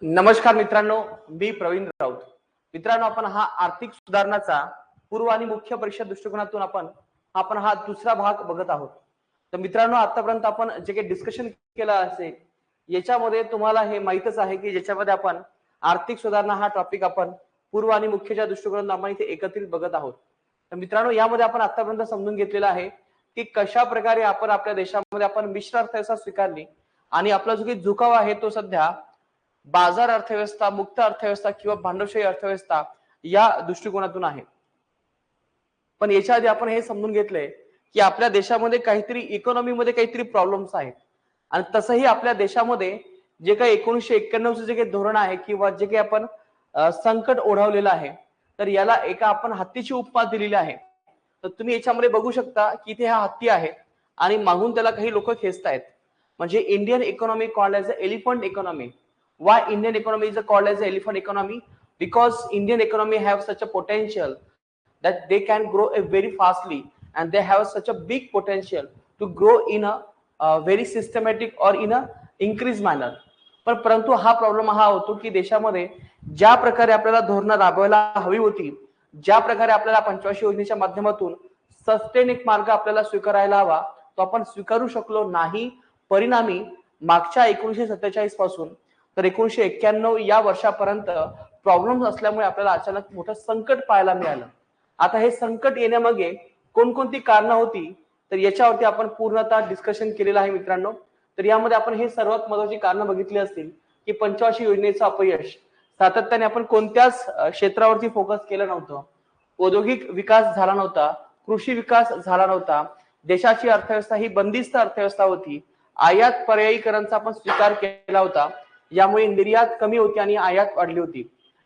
नमस्कार मित्रांनो, मी प्रवीण राऊत. मित्रांनो, आपण हा आर्थिक सुधारणाचा पूर्व आणि मुख्य परीक्षा दृष्टिकोनातून आपण हा दुसरा भाग बघत आहोत. तर मित्रांनो, आतापर्यंत आपण जे काही डिस्कशन केलं असेल याच्यामध्ये तुम्हाला हे माहितच आहे की ज्याच्यामध्ये आपण आर्थिक सुधारणा हा टॉपिक आपण पूर्व आणि मुख्यच्या दृष्टिकोनातून आपण इथे एकत्रित बघत आहोत. तर मित्रांनो, यामध्ये आपण आतापर्यंत समजून घेतलेलं आहे की कशा प्रकारे आपण आपल्या देशामध्ये आपण मिश्र अर्थव्यवस्था स्वीकारली आणि आपला जो काही झुकाव आहे तो सध्या बाजार अर्थव्यवस्था, मुक्त अर्थव्यवस्था किंवा भांडवलशाही अर्थव्यवस्था या दृष्टिकोनातून आहे. पण याच्या आधी आपण हे समजून घेतलंय की आपल्या देशामध्ये काहीतरी इकॉनॉमीमध्ये काहीतरी प्रॉब्लेम्स आहेत आणि तसंही आपल्या देशामध्ये जे काही 1991 चे जे काही धोरण आहे किंवा जे काही आपण संकट ओढवलेलं आहे, तर याला एका आपण हत्तीची उपमा दिलेली आहे. तर तुम्ही याच्यामध्ये बघू शकता की इथे हा हत्ती आहे आणि मागून त्याला काही लोक खेचतायत. म्हणजे Indian economy called as elephant economy. Why Indian economy is called as elephant economy? Because Indian economy have such a potential that they can grow very fastly and they have such a big potential to grow in a very systematic or in a increased manner. पण परंतु हा problem हा होतो की देशामध्ये ज्या प्रकारे आपल्याला धोरणं राबवायला हवी होती, ज्या प्रकारे आपल्याला पंचवार्षिक योजनेच्या माध्यमातून सस्टेन एक मार्ग आपल्याला स्वीकारायला हवा तो आपण स्वीकारू शकलो नाही. परिणामी मागच्या 1947 पासून तर 1991 या वर्षापर्यंत प्रॉब्लेम असल्यामुळे आपल्याला अचानक मोठं संकट पाहायला मिळालं. आता हे संकट येण्यामागे कोणकोणती कारणं होती तर याच्यावरती आपण पूर्णतः डिस्कशन केलेलं आहे मित्रांनो. तर यामध्ये आपण हे सर्वात महत्त्वाची कारणं बघितली असतील की पंचवार्षिक योजनेचं अपयश, सातत्याने आपण कोणत्याच क्षेत्रावरती फोकस केलं नव्हतं, औद्योगिक विकास झाला नव्हता, कृषी विकास झाला नव्हता, देशाची अर्थव्यवस्था ही बंदिस्त अर्थव्यवस्था होती, आयात पर्यायीकरणचा आपण स्वीकार केला होता, यामुळे निर्यात कमी होती आणि आयात वाढली होती.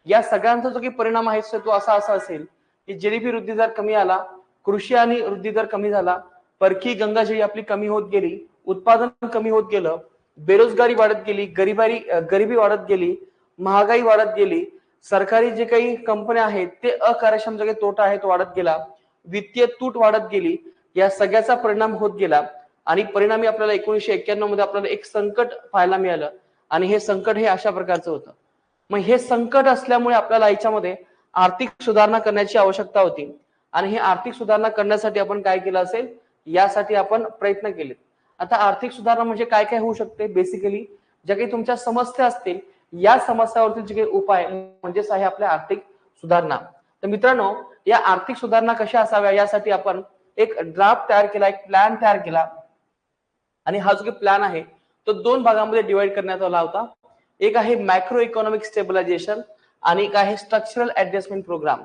या सगळ्यांचा जो काही परिणाम आहे तो असा असेल की जीडीपी वृद्धी दर कमी आला, कृषी आणि वृद्धी दर कमी झाला, परकीय गंगाजळी आपली कमी होत गेली, उत्पादन कमी होत गेलं, बेरोजगारी वाढत गेली, गरिबी वाढत गेली, महागाई वाढत गेली, सरकारी जे काही कंपन्या आहेत ते अकार्यक्षम जे काही तोटा आहे तो वाढत गेला, वित्तीय तूट वाढत गेली. या सगळ्याचा परिणाम होत गेला आणि परिणामी आपल्याला 1991 मध्ये आपल्याला एक संकट पाहायला मिळालं आणि हे संकट हे अशा प्रकारचं होतं. मग हे संकट असल्यामुळे आपल्याला याच्यामध्ये आर्थिक सुधारणा करण्याची आवश्यकता होती आणि हे आर्थिक सुधारणा करण्यासाठी आपण काय केलं असेल, यासाठी आपण प्रयत्न केले. आता आर्थिक सुधारणा म्हणजे काय काय होऊ शकते, बेसिकली ज्या काही तुमच्या समस्या असतील या समस्यावरती जे काही उपाय म्हणजेच आहे आपल्या आर्थिक सुधारणा. तर मित्रांनो, या आर्थिक सुधारणा कशा असाव्या यासाठी आपण एक ड्राफ्ट तयार केला, एक प्लॅन तयार केला आणि हा जो काही प्लॅन आहे तो दोन भागामध्ये डिवाइड करण्यात आला होता. एक आहे मॅक्रो इकॉनॉमिक स्टेबलायझेशन आणि एक आहे स्ट्रक्चरल ऍडजस्टमेंट प्रोग्राम.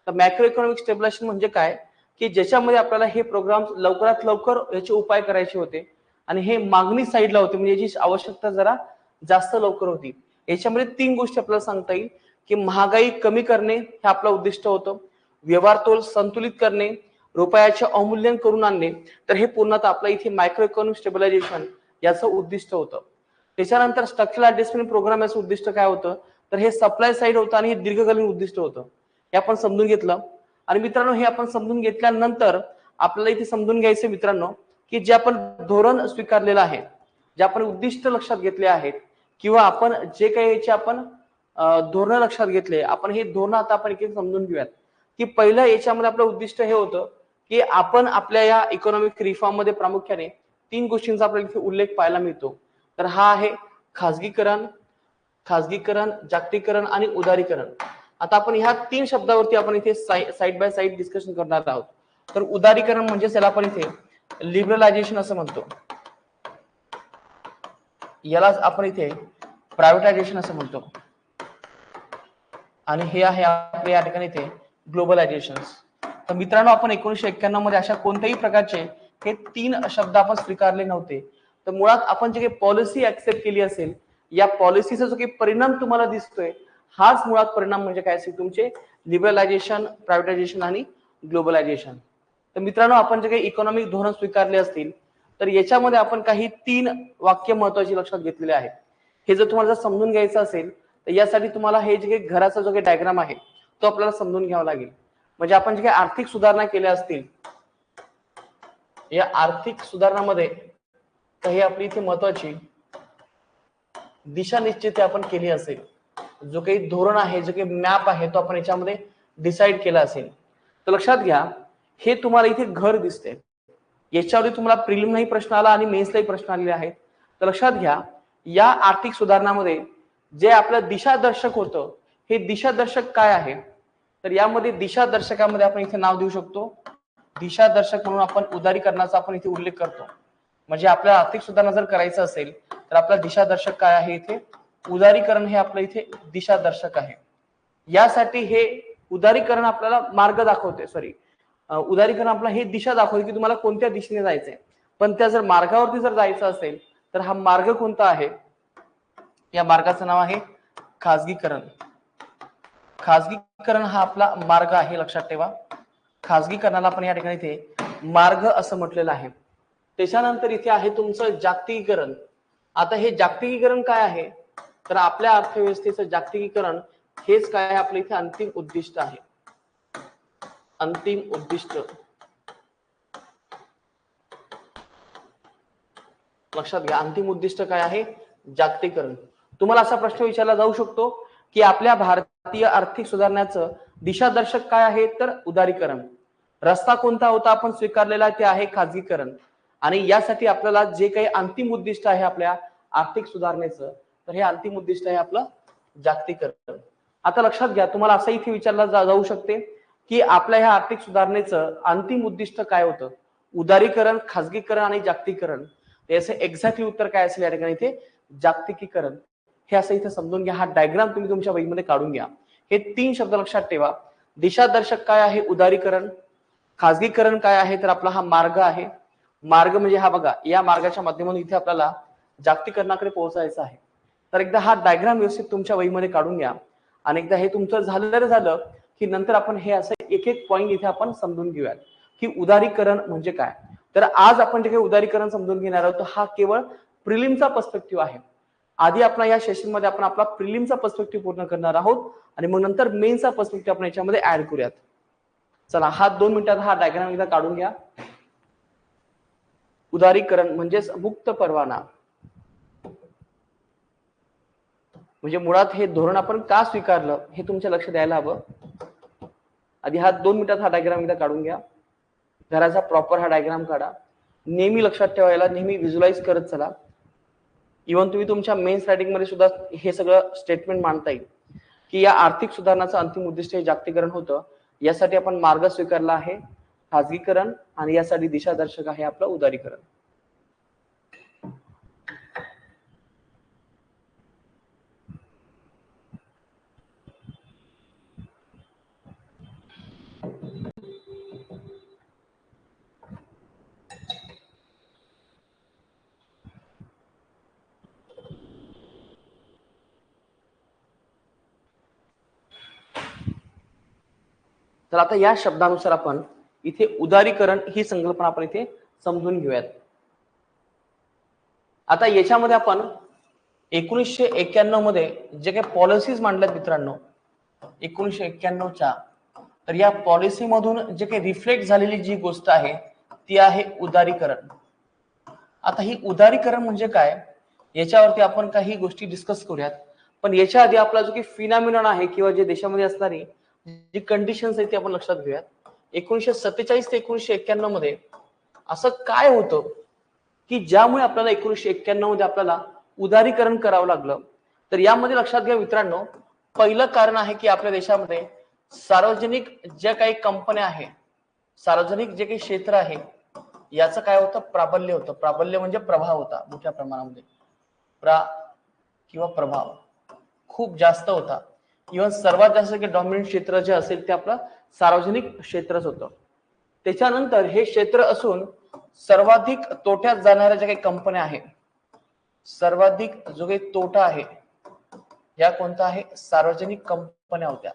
तर मॅक्रो इकॉनॉमिक स्टेबलायझेशन म्हणजे काय की ज्याच्यामध्ये आपल्याला हे प्रोग्राम लवकरात लवकर याचे उपाय करायचे होते आणि हे मागणी साईडला होते, म्हणजे याची आवश्यकता जरा जास्त लवकर होती. याच्यामध्ये तीन गोष्टी आपल्याला सांगता येईल की महागाई कमी करणे हे आपलं उद्दिष्ट होतं, व्यवहार तोल संतुलित करणे, रुपयाचे अवमूल्यन करून आणणे. तर हे पूर्णतः आपलं इथे मायक्रो इकॉनॉमिक स्टेबलायझेशन याचं उद्दिष्ट होतं. त्याच्यानंतर स्ट्रक्चरल ऍडजस्टमेंट प्रोग्राम याचं उद्दिष्ट काय होतं तर हे सप्लाय साईड होतं आणि हे दीर्घकालीन उद्दिष्ट होतं. हे आपण समजून घेतलं आणि मित्रांनो हे आपण समजून घेतल्यानंतर आपल्याला इथे समजून घ्यायचं मित्रांनो की जे आपण धोरण स्वीकारलेलं आहे, जे आपण उद्दिष्ट लक्षात घेतले आहेत किंवा आपण जे काही याचे आपण धोरण लक्षात घेतले, आपण हे धोरण आता आपण एक समजून घेऊयात. की पहिलं याच्यामध्ये आपलं उद्दिष्ट हे होतं की आपण आपल्या या इकॉनॉमिक रिफॉर्म मध्ये प्रामुख्याने तीन गोष्टींचा आपल्याला इथे उल्लेख पाहायला मिळतो. तर हा आहे खाजगीकरण, जागतिकीकरण आणि उदारीकरण. आता आपण ह्या तीन शब्दावरती आपण इथे साइड बाय साइड डिस्कशन करणार आहोत. तर उदारीकरण म्हणजे त्याला आपण इथे लिबरलायझेशन असं म्हणतो, यालाच आपण इथे प्रायव्हेटायझेशन असं म्हणतो आणि हे आहे आपल्या या ठिकाणी इथे ग्लोबलायझेशन. तर मित्रांनो, आपण 1991 मध्ये अशा कोणत्याही प्रकारचे हे तीन शब्द आपण स्वीकारले नव्हते. तर मुळात आपण जे काही पॉलिसी ऍक्सेप्ट केली असेल या पॉलिसीचा जो काही परिणाम तुम्हाला दिसतोय हाच मुळात परिणाम म्हणजे काय असेल तुमचे लिबरलायझेशन, प्रायव्हेटायझेशन आणि ग्लोबलायझेशन. तर मित्रांनो, आपण जे काही इकॉनॉमिक धोरण स्वीकारले असतील तर याच्यामध्ये आपण काही तीन वाक्य महत्वाची लक्षात घेतलेले आहेत. हे जर तुम्हाला समजून घ्यायचं असेल तर यासाठी तुम्हाला हे जे काही घराचा जो काही डायग्राम आहे तो आपल्याला समजून घ्यावा लागेल. म्हणजे आपण जे काही आर्थिक सुधारणा केल्या असतील या आर्थिक सुधारणामध्ये काही आपली इथे महत्वाची दिशा निश्चित आपण केली असेल, जो काही धोरण आहे, जो काही मॅप आहे तो आपण याच्यामध्ये डिसाईड केला असेल. तर लक्षात घ्या, हे तुम्हाला इथे घर दिसते, याच्यावरती तुम्हाला प्रिलिमलाही प्रश्न आला आणि मेन्सलाही प्रश्न आलेले आहेत. तर लक्षात घ्या, या आर्थिक सुधारणामध्ये जे आपलं दिशादर्शक होतं, हे दिशादर्शक काय आहे? तर यामध्ये दिशादर्शकामध्ये आपण इथे नाव देऊ शकतो, दिशादर्शक म्हणून आपण उदारीकरणाचा आपण इथे उल्लेख करतो. म्हणजे आपल्या आर्थिक सुधारणा जर करायचं असेल तर आपला दिशादर्शक काय आहे? इथे उदारीकरण हे आपलं इथे दिशादर्शक आहे. यासाठी हे उदारीकरण आपल्याला मार्ग दाखवते, उदारीकरण आपला हे दिशा दाखवते की तुम्हाला कोणत्या दिशेने जायचंय. पण त्या जर मार्गावरती जर जायचं असेल तर हा मार्ग कोणता आहे? या मार्गाचं नाव आहे खाजगीकरण. खाजगीकरण हा आपला मार्ग आहे, लक्षात ठेवा. खाजगीकरणाला आपण या ठिकाणी इथे मार्ग असं म्हटलेलं आहे. त्याच्यानंतर इथे आहे तुमचं जागतिकीकरण. आता हे जागतिकीकरण काय आहे? तर आपल्या अर्थव्यवस्थेचं जागतिकीकरण हेच काय आपलं इथे अंतिम उद्दिष्ट आहे. अंतिम उद्दिष्ट लक्षात घ्या, अंतिम उद्दिष्ट काय आहे? जागतिकीकरण. तुम्हाला असा प्रश्न विचारला जाऊ शकतो की आपल्या भारतीय आर्थिक सुधारण्याचं दिशादर्शक काय आहे? तर उदारीकरण. रस्ता कोणता होता आपण स्वीकारलेला? ते आहे खाजगीकरण. आणि यासाठी आपल्याला जे काही अंतिम उद्दिष्ट आहे आपल्या आर्थिक सुधारणेचं, तर हे अंतिम उद्दिष्ट आहे आपलं जागतिकीकरण. आता लक्षात घ्या, तुम्हाला असं इथे विचारलं जाऊ शकते की आपल्या ह्या आर्थिक सुधारणेचं अंतिम उद्दिष्ट काय होतं? उदारीकरण, खाजगीकरण आणि जागतिकीकरण. याचं एक्झॅक्टली उत्तर काय असेल या ठिकाणी? इथे जागतिकीकरण. हे असं इथे समजून घ्या. हा डायग्राम तुम्ही तुमच्या वहीमध्ये काढून घ्या. हे 3 शब्द लक्षात ठेवा. दिशादर्शक काय आहे? उदारीकरण. खाजगीकरण काय आहे? तर आपला हा मार्ग आहे. मार्ग म्हणजे हा बघा, या मार्गाच्या माध्यमातून इथे आपल्याला जागतिकीकरणाकडे पोहोचायचं आहे. तर एकदा हा डायग्राम व्यवस्थित तुमच्या वहीमध्ये काढून घ्या. आणि एकदा हे तुमचं झालं की नंतर आपण हे असं एक एक पॉईंट इथे आपण समजून घेऊयात की उदारीकरण म्हणजे काय. तर आज आपण जे काही उदारीकरण समजून घेणार आहोत, हा केवळ प्रिलिमचा पर्स्पेक्टिव्ह आहे. आधी आपण या सेशन मध्ये आपण आपला प्रिलिमचा पर्स्पेक्टिव्ह पूर्ण करणार आहोत आणि मग नंतर मेनचा पर्स्पेक्टिव्ह आपण याच्यामध्ये ऍड करूयात. चला, हा 2 मिनिटात हा डायग्राम एकदा काढून घ्या. उदारीकरण म्हणजेच मुक्त परवाना. म्हणजे मुळात हे धोरण आपण का स्वीकारलं हे तुमच्या लक्ष द्यायला हवं. आधी हा 2 मिनिटात हा डायग्राम एकदा काढून घ्या. घराचा प्रॉपर हा डायग्राम काढा. नेहमी लक्षात ठेवायला, नेहमी व्हिज्युअलाइज करत चला. इव्हन तुम्ही तुमच्या मेन्स रायटिंग मध्ये सुद्धा हे सगळं स्टेटमेंट मांडता येईल की या आर्थिक सुधारणाचं अंतिम उद्दिष्ट हे जागतिकीकरण होतं. यासाठी आपण मार्ग स्वीकारला आहे खाजगीकरण आणि यासाठी दिशादर्शक आहे आपलं उदारीकरण. तर आता या शब्दानुसार आपण इथे उदारीकरण ही संकल्पना आपण इथे समजून घेऊयात. आता याच्यामध्ये आपण 1991 मध्ये जे काही पॉलिसीज मांडल्यात मित्रांनो, 1991च्या, तर या पॉलिसी मधून जे काही रिफ्लेक्ट झालेली जी गोष्ट आहे ती आहे उदारीकरण. आता ही उदारीकरण म्हणजे काय याच्यावरती आपण काही गोष्टी डिस्कस करूयात. पण याच्या आधी आपला जो काही फिनॉमिनॉन आहे किंवा जे देशामध्ये असणारी जी कंडिशन्स आहेत ती आपण लक्षात घेऊयात. 1947 ते 1991 मध्ये असं काय होतं की ज्यामुळे आपल्याला 1991 मध्ये आपल्याला उदारीकरण करावं लागलं. तर यामध्ये लक्षात घ्या मित्रांनो, पहिलं कारण आहे की आपल्या देशामध्ये सार्वजनिक ज्या काही कंपन्या आहे, सार्वजनिक जे काही क्षेत्र आहे याचं काय होतं? प्राबल्य होतं. प्राबल्य म्हणजे प्रभाव होता मोठ्या प्रमाणामध्ये. किंवा प्रभाव खूप जास्त होता. इव्हन सर्वात जास्त डॉमिनंट क्षेत्र जे असेल ते आपलं सार्वजनिक क्षेत्रच होतं. त्याच्यानंतर हे क्षेत्र असून सर्वाधिक तोट्यात जाणाऱ्या ज्या काही कंपन्या आहेत, सर्वाधिक जो काही तोटा आहे या कोणता आहे? सार्वजनिक कंपन्या होत्या.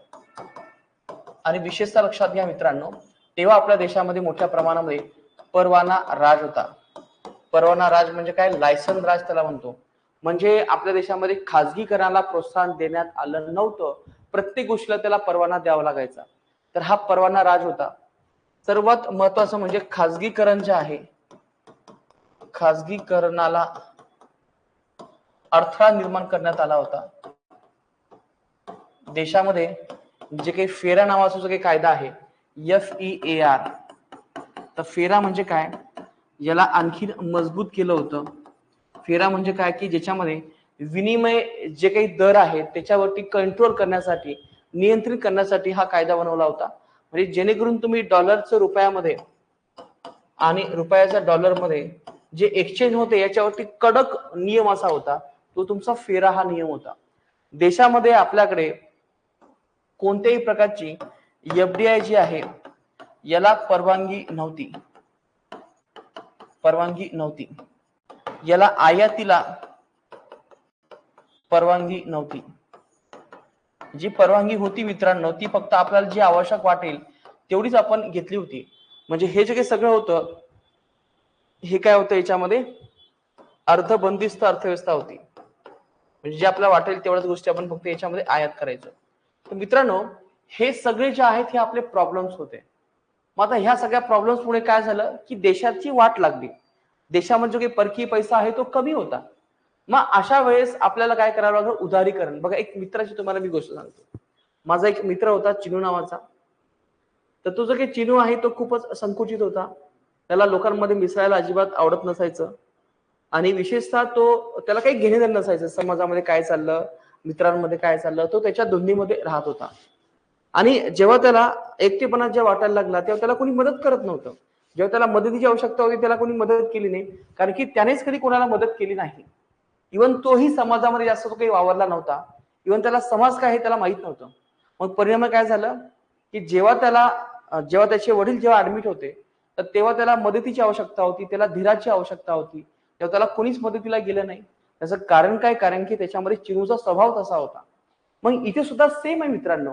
आणि विशेषतः लक्षात घ्या मित्रांनो, तेव्हा आपल्या देशामध्ये मोठ्या प्रमाणामध्ये परवाना राज होता. परवाना राज म्हणजे काय? लायसन राज त्याला म्हणतो. म्हणजे आपल्या देशामध्ये खाजगीकरणाला प्रोत्साहन देण्यात आलं नव्हतं. प्रत्येक गोष्टीला त्याला परवाना द्यावा लागायचा. तर हा परवाना राज होता. सर्वात महत्वाचं म्हणजे खाजगीकरण जे आहे, खाजगीकरणाला अडथळा निर्माण करण्यात आला होता. देशामध्ये जे काही फेरा नावाचा जो काही कायदा आहे FEAR, तर फेरा म्हणजे काय, याला आणखी मजबूत केलं होतं. फेरा म्हणजे काय की ज्याच्यामध्ये विनिमय जे काही दर आहे त्याच्यावरती कंट्रोल करण्यासाठी, नियंत्रित करण्यासाठी हा कायदा बनवला होता. म्हणजे जेणेकरून तुम्ही डॉलरचं रुपयामध्ये आणि रुपयाच्या डॉलरमध्ये जे एक्सचेंज होते याच्यावरती कडक नियम असा होता, तो तुमचा फेरा हा नियम होता. देशामध्ये आपल्याकडे कोणत्याही प्रकारची FDI जी आहे याला परवानगी नव्हती. याला आयातीला परवानगी नव्हती. जी परवानगी होती मित्रांनो, ती फक्त आपल्याला जी आवश्यक वाटेल तेवढीच आपण घेतली होती. म्हणजे हे जे काही सगळं होतं हे काय होतं, याच्यामध्ये अर्धबंदिस्त अर्थव्यवस्था होती. म्हणजे जे आपल्याला वाटेल तेवढ्याच गोष्टी आपण फक्त याच्यामध्ये आयात करायचो. तर मित्रांनो, हे सगळे जे आहेत हे आपले प्रॉब्लेम्स होते. मग आता ह्या सगळ्या प्रॉब्लेम्स मुळे काय झालं की देशाची वाट लागली. देशामध्ये जो काही परकीय पैसा आहे तो कमी होता. मग अशा वेळेस आपल्याला काय करावं लागलं, उदारीकरण. बघा, एक मित्राची तुम्हाला मी गोष्ट सांगतो. माझा एक मित्र होता चिनू नावाचा. तर तो जो काही चिनू आहे तो खूपच संकुचित होता. त्याला लोकांमध्ये मिसळायला अजिबात आवडत नसायचं. आणि विशेषतः त्याला काही घेणे देणं नसायचं, समाजामध्ये काय चाललं, मित्रांमध्ये काय चाललं, तो त्याच्या धुंदीमध्ये राहत होता. आणि जेव्हा त्याला एकटेपणा जेव्हा वाटायला लागला तेव्हा त्याला कोणी मदत करत नव्हतं. जेव्हा त्याला मदतीची आवश्यकता होती त्याला कोणी मदत केली नाही, कारण की त्यानेच कधी कोणाला मदत केली नाही. इव्हन तोही समाजामध्ये जास्त तो काही वावरला नव्हता. इव्हन त्याला समाज काय हे त्याला माहित नव्हतं. मग परिणाम काय झालं की जेव्हा त्याचे वडील जेव्हा ऍडमिट होते तर तेव्हा त्याला मदतीची आवश्यकता होती, त्याला धीराची आवश्यकता होती, तेव्हा त्याला कोणीच मदतीला गेलं नाही. त्याचं कारण काय, कारण की त्याच्यामध्ये चिनूचा स्वभाव तसा होता. मग इथे सुद्धा सेम आहे मित्रांनो,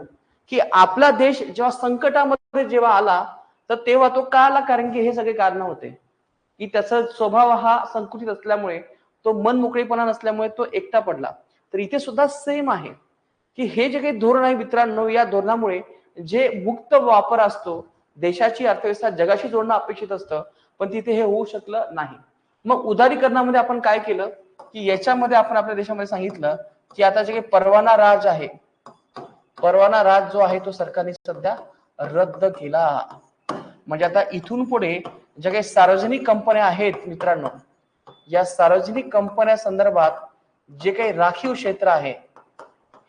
की आपला देश जेव्हा संकटामध्ये जेव्हा आला तर तेव्हा तो का आला, कारण की हे सगळे कारण होते की त्याचा स्वभाव हा संकुचित असल्यामुळे, तो मन मोकळेपणा नसल्यामुळे तो एकटा पडला. तर इथे सुद्धा सेम आहे की हे जे काही धोरण आहे मित्रांनो, या धोरणामुळे जे मुक्त वापर असतो, देशाची अर्थव्यवस्था जगाशी जोडणं अपेक्षित असतं, पण तिथे हे होऊ शकलं नाही. मग उदारीकरणामध्ये आपण काय केलं की याच्यामध्ये आपण आपल्या देशामध्ये सांगितलं की आता जे काही परवाना राज आहे, परवाना राज जो आहे तो सरकारने सध्या रद्द केला. म्हणजे आता इथून पुढे ज्या काही सार्वजनिक कंपन्या आहेत मित्रांनो, या सार्वजनिक कंपन्या संदर्भात जे काही राखीव क्षेत्र आहे,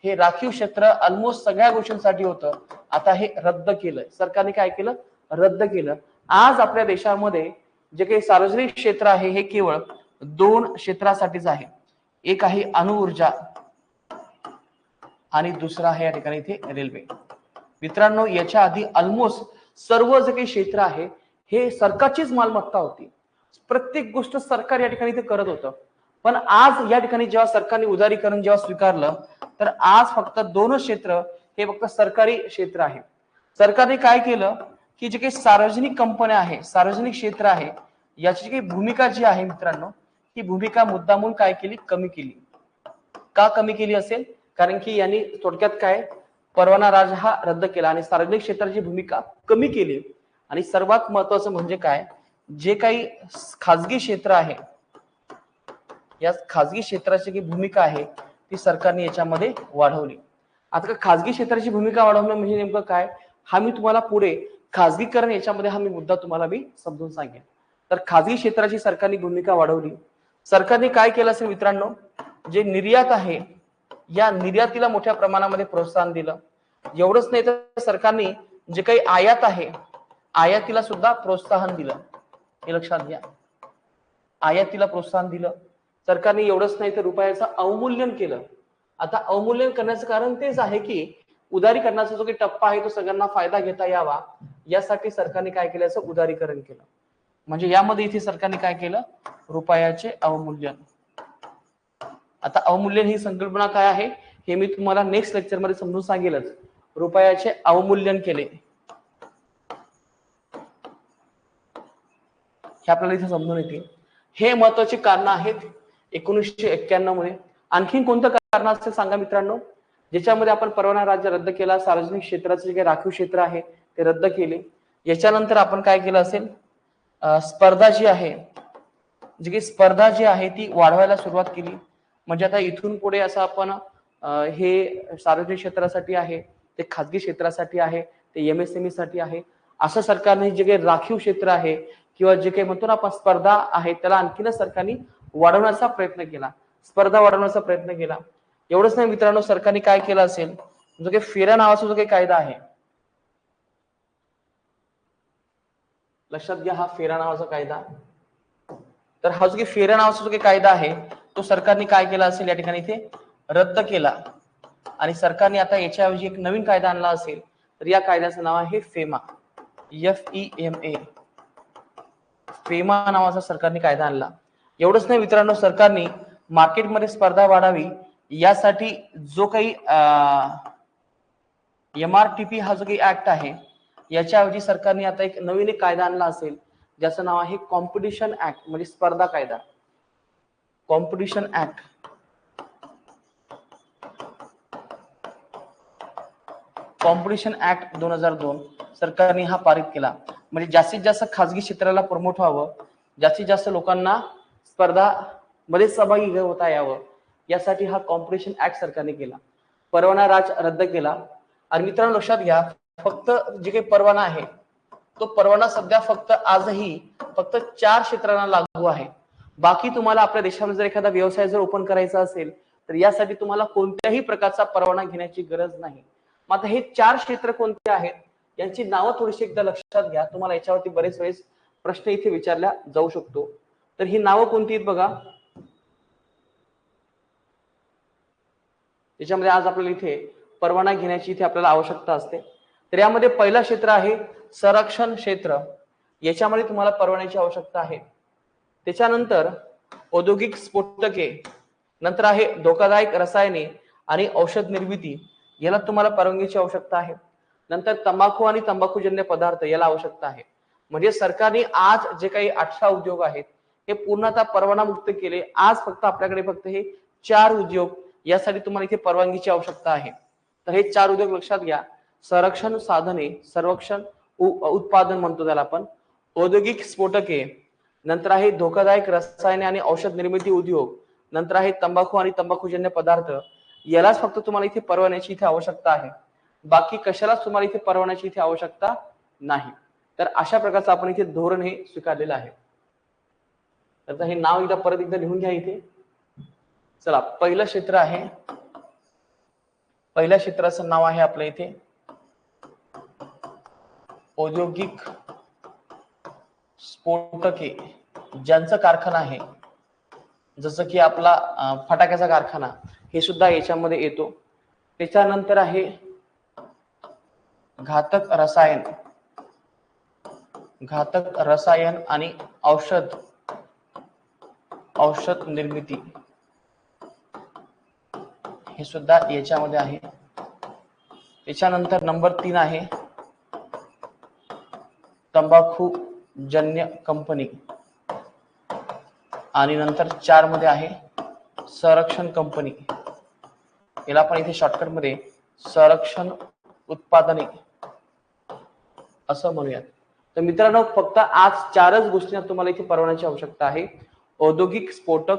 हे राखीव क्षेत्र ऑलमोस्ट सगळ्या गोष्टींसाठी होतं, आता हे रद्द केलंय. सरकारने काय केलं, रद्द केलं. आज आपल्या देशामध्ये जे काही सार्वजनिक क्षेत्र आहे हे केवळ 2 क्षेत्रासाठीच आहे. एक आहे अणुऊर्जा आणि दुसरा आहे या ठिकाणी इथे रेल्वे. मित्रांनो, याच्या आधी ऑलमोस्ट सर्व जे काही क्षेत्र आहे हे सरकारचीच मालमत्ता होती. प्रत्येक गोष्ट सरकार या ठिकाणी ते करत होतं. पण आज या ठिकाणी जेव्हा सरकारने उदारीकरण जेव्हा स्वीकारलं तर आज फक्त 2 क्षेत्र हे फक्त सरकारी क्षेत्र आहे. सरकारने काय केलं की जे काही सार्वजनिक कंपन्या आहे, सार्वजनिक क्षेत्र आहे, याची काही भूमिका जी आहे मित्रांनो, ही भूमिका मुद्दामून काय केली, कमी केली. का कमी केली असेल, कारण की यांनी थोडक्यात काय, परवाना राज हा रद्द केला आणि सार्वजनिक क्षेत्राची भूमिका कमी केली. आणि सर्वात महत्वाचं म्हणजे काय, जे काही खाजगी क्षेत्र आहे, या खाजगी क्षेत्राची जी भूमिका आहे ती सरकारने याच्यामध्ये वाढवली. आता खाजगी क्षेत्राची भूमिका वाढवणं म्हणजे नेमकं काय, हा मी तुम्हाला पुढे खाजगीकरण याच्यामध्ये हा मी मुद्दा तुम्हाला मी समजून सांगेन. तर खाजगी क्षेत्राची सरकारने भूमिका वाढवली. सरकारने काय केलं असेल मित्रांनो, जे निर्यात आहे या निर्यातीला मोठ्या प्रमाणामध्ये प्रोत्साहन दिलं. एवढंच नाही तर सरकारने जे काही आयात आहे, आयातीला सुद्धा प्रोत्साहन दिलं. हे लक्षात घ्या, आयातीला प्रोत्साहन दिलं सरकारने. एवढंच नाही तर रुपयाचं अवमूल्यन केलं. आता अवमूल्यन करण्याचं कारण तेच आहे की उदारीकरणाचा जो काही टप्पा आहे तो सगळ्यांना फायदा घेता यावा, यासाठी सरकारने काय केलं, असं उदारीकरण केलं. म्हणजे यामध्ये इथे सरकारने काय केलं, रुपयाचे अवमूल्यन. आता अवमूल्यन ही संकल्पना काय आहे हे मी तुम्हाला नेक्स्ट लेक्चर मध्ये समजून सांगेलच. रुपयाचे अवमूल्यन केले हे आपल्याला इथे समजून येते. हे महत्वाची कारण आहेत 1991 मध्ये. आणखीन कोणतं कारण असेल सांगा मित्रांनो, ज्याच्यामध्ये आपण परवाना राज्य रद्द केला, सार्वजनिक क्षेत्राचे जे काही राखीव क्षेत्र आहे ते रद्द केले. याच्यानंतर आपण काय केलं असेल, स्पर्धा जी आहे, जी काही स्पर्धा जी आहे ती वाढवायला सुरुवात केली. म्हणजे आता इथून पुढे असं आपण हे सार्वजनिक क्षेत्रासाठी आहे, ते खाजगी क्षेत्रासाठी आहे, ते MSME साठी आहे, असं सरकारने जे काही राखीव क्षेत्र आहे किंवा जे काही म्हणतो ना आपण स्पर्धा आहे, त्याला आणखीनच सरकारने वाढवण्याचा प्रयत्न केला, स्पर्धा वाढवण्याचा प्रयत्न केला. एवढंच नाही मित्रांनो, सरकारने काय केलं असेल, जो काही फेरा नावाचा जो काही कायदा आहे, लक्षात घ्या, हा फेरा नावाचा कायदा. तर हा जो काही फेरा नावाचा जो काही कायदा आहे, तो सरकारने काय केला असेल या ठिकाणी इथे रद्द केला. आणि सरकारने आता याच्याऐवजी एक नवीन कायदा आणला असेल, तर या कायद्याचं नाव आहे फेमा, FEMA. फेमा नावाचा सरकारने कायदा आणला. एवढंच नाही मित्रांनो, सरकारने मार्केटमध्ये स्पर्धा वाढावी यासाठी जो काही MRTP हा जो काही ऍक्ट आहे, याच्याऐवजी सरकारने आता एक नवीन एक कायदा आणला असेल, ज्याचं नाव आहे कॉम्पिटिशन ऍक्ट, म्हणजे स्पर्धा कायदा, कॉम्पिटिशन ऍक्ट. कॉम्पिटिशन ऍक्ट 2002 सरकारने हा पारित केला. म्हणजे जास्तीत जास्त खाजगी क्षेत्राला प्रमोट व्हावं, जास्तीत जास्त लोकांना स्पर्धा मध्ये सहभागी होता यावं, यासाठी हा कॉम्पिटिशन ऍक्ट सरकारने केला. परवाना राज रद्द केला. आणि मित्रांनो लक्षात घ्या, फक्त जे काही परवाना आहे, तो परवाना सध्या फक्त आजही फक्त 4 क्षेत्रांना लागू आहे. बाकी तुम्हाला आपल्या देशामध्ये जर एखादा व्यवसाय जर ओपन करायचा असेल, तर यासाठी तुम्हाला कोणत्याही प्रकारचा परवाना घेण्याची गरज नाही. मग आता हे 4 क्षेत्र कोणते आहेत, यांची नावं थोडीशी एकदा लक्षात घ्या. तुम्हाला याच्यावरती बरेच वेळेस प्रश्न इथे विचारला जाऊ शकतो. तर ही नावं कोणती आहेत बघा. त्याच्यामध्ये आज आपल्याला इथे परवाना घेण्याची इथे आपल्याला आवश्यकता असते. तर यामध्ये पहिला क्षेत्र आहे संरक्षण क्षेत्र, याच्यामध्ये तुम्हाला परवान्याची आवश्यकता आहे. त्याच्यानंतर औद्योगिक स्फोटके, नंतर आहे धोकादायक रसायने आणि औषध निर्मिती, याला तुम्हाला परवानगीची आवश्यकता आहे. नंतर तंबाखू आणि तंबाखूजन्य पदार्थ, याला आवश्यकता आहे. म्हणजे सरकारने आज जे काही 18 उद्योग आहेत, हे पूर्णतः परवाना मुक्त केले. आज फक्त आपल्याकडे फक्त हे 4 उद्योग, यासाठी तुम्हाला इथे परवानगीची आवश्यकता आहे. तर हे 4 उद्योग लक्षात घ्या. संरक्षण साधने, संरक्षण उत्पादन म्हणतो त्याला आपण, औद्योगिक स्फोटके, नंतर आहे धोकादायक रसायने आणि औषध निर्मिती उद्योग, नंतर आहे तंबाखू आणि तंबाखूजन्य पदार्थ, यालाच फक्त तुम्हाला इथे परवान्याची इथे आवश्यकता आहे. बाकी कशालाच तुम्हाला इथे परवान्याची इथे आवश्यकता नाही. तर अशा प्रकारचं आपण इथे धोरण हे स्वीकारलेलं आहे. तर हे नाव एकदा परत एकदा लिहून घ्या इथे. चला, पहिलं क्षेत्र आहे, पहिल्या क्षेत्राचं नाव आहे आपल्या इथे औद्योगिक स्फोटके, ज्यांचा कारखाना आहे, जसं की आपला फटाक्याचा कारखाना, हे सुद्धा याच्यामध्ये येतो. त्याच्यानंतर आहे घातक रसायन, घातक रसायन आणि औषध निर्मिती, हे सुद्धा याच्यामध्ये आहे. त्याच्यानंतर नंबर 3 आहे तंबाखूजन्य कंपनी, आणि नंतर 4 मध्ये आहे संरक्षण कंपनी, याला पण इथे शॉर्टकट मध्ये संरक्षण उत्पादने असं म्हणूयात. तर मित्रांनो, फक्त आज 4च गोष्टींना तुम्हाला इथे परवान्याची आवश्यकता आहे. औद्योगिक स्फोटक,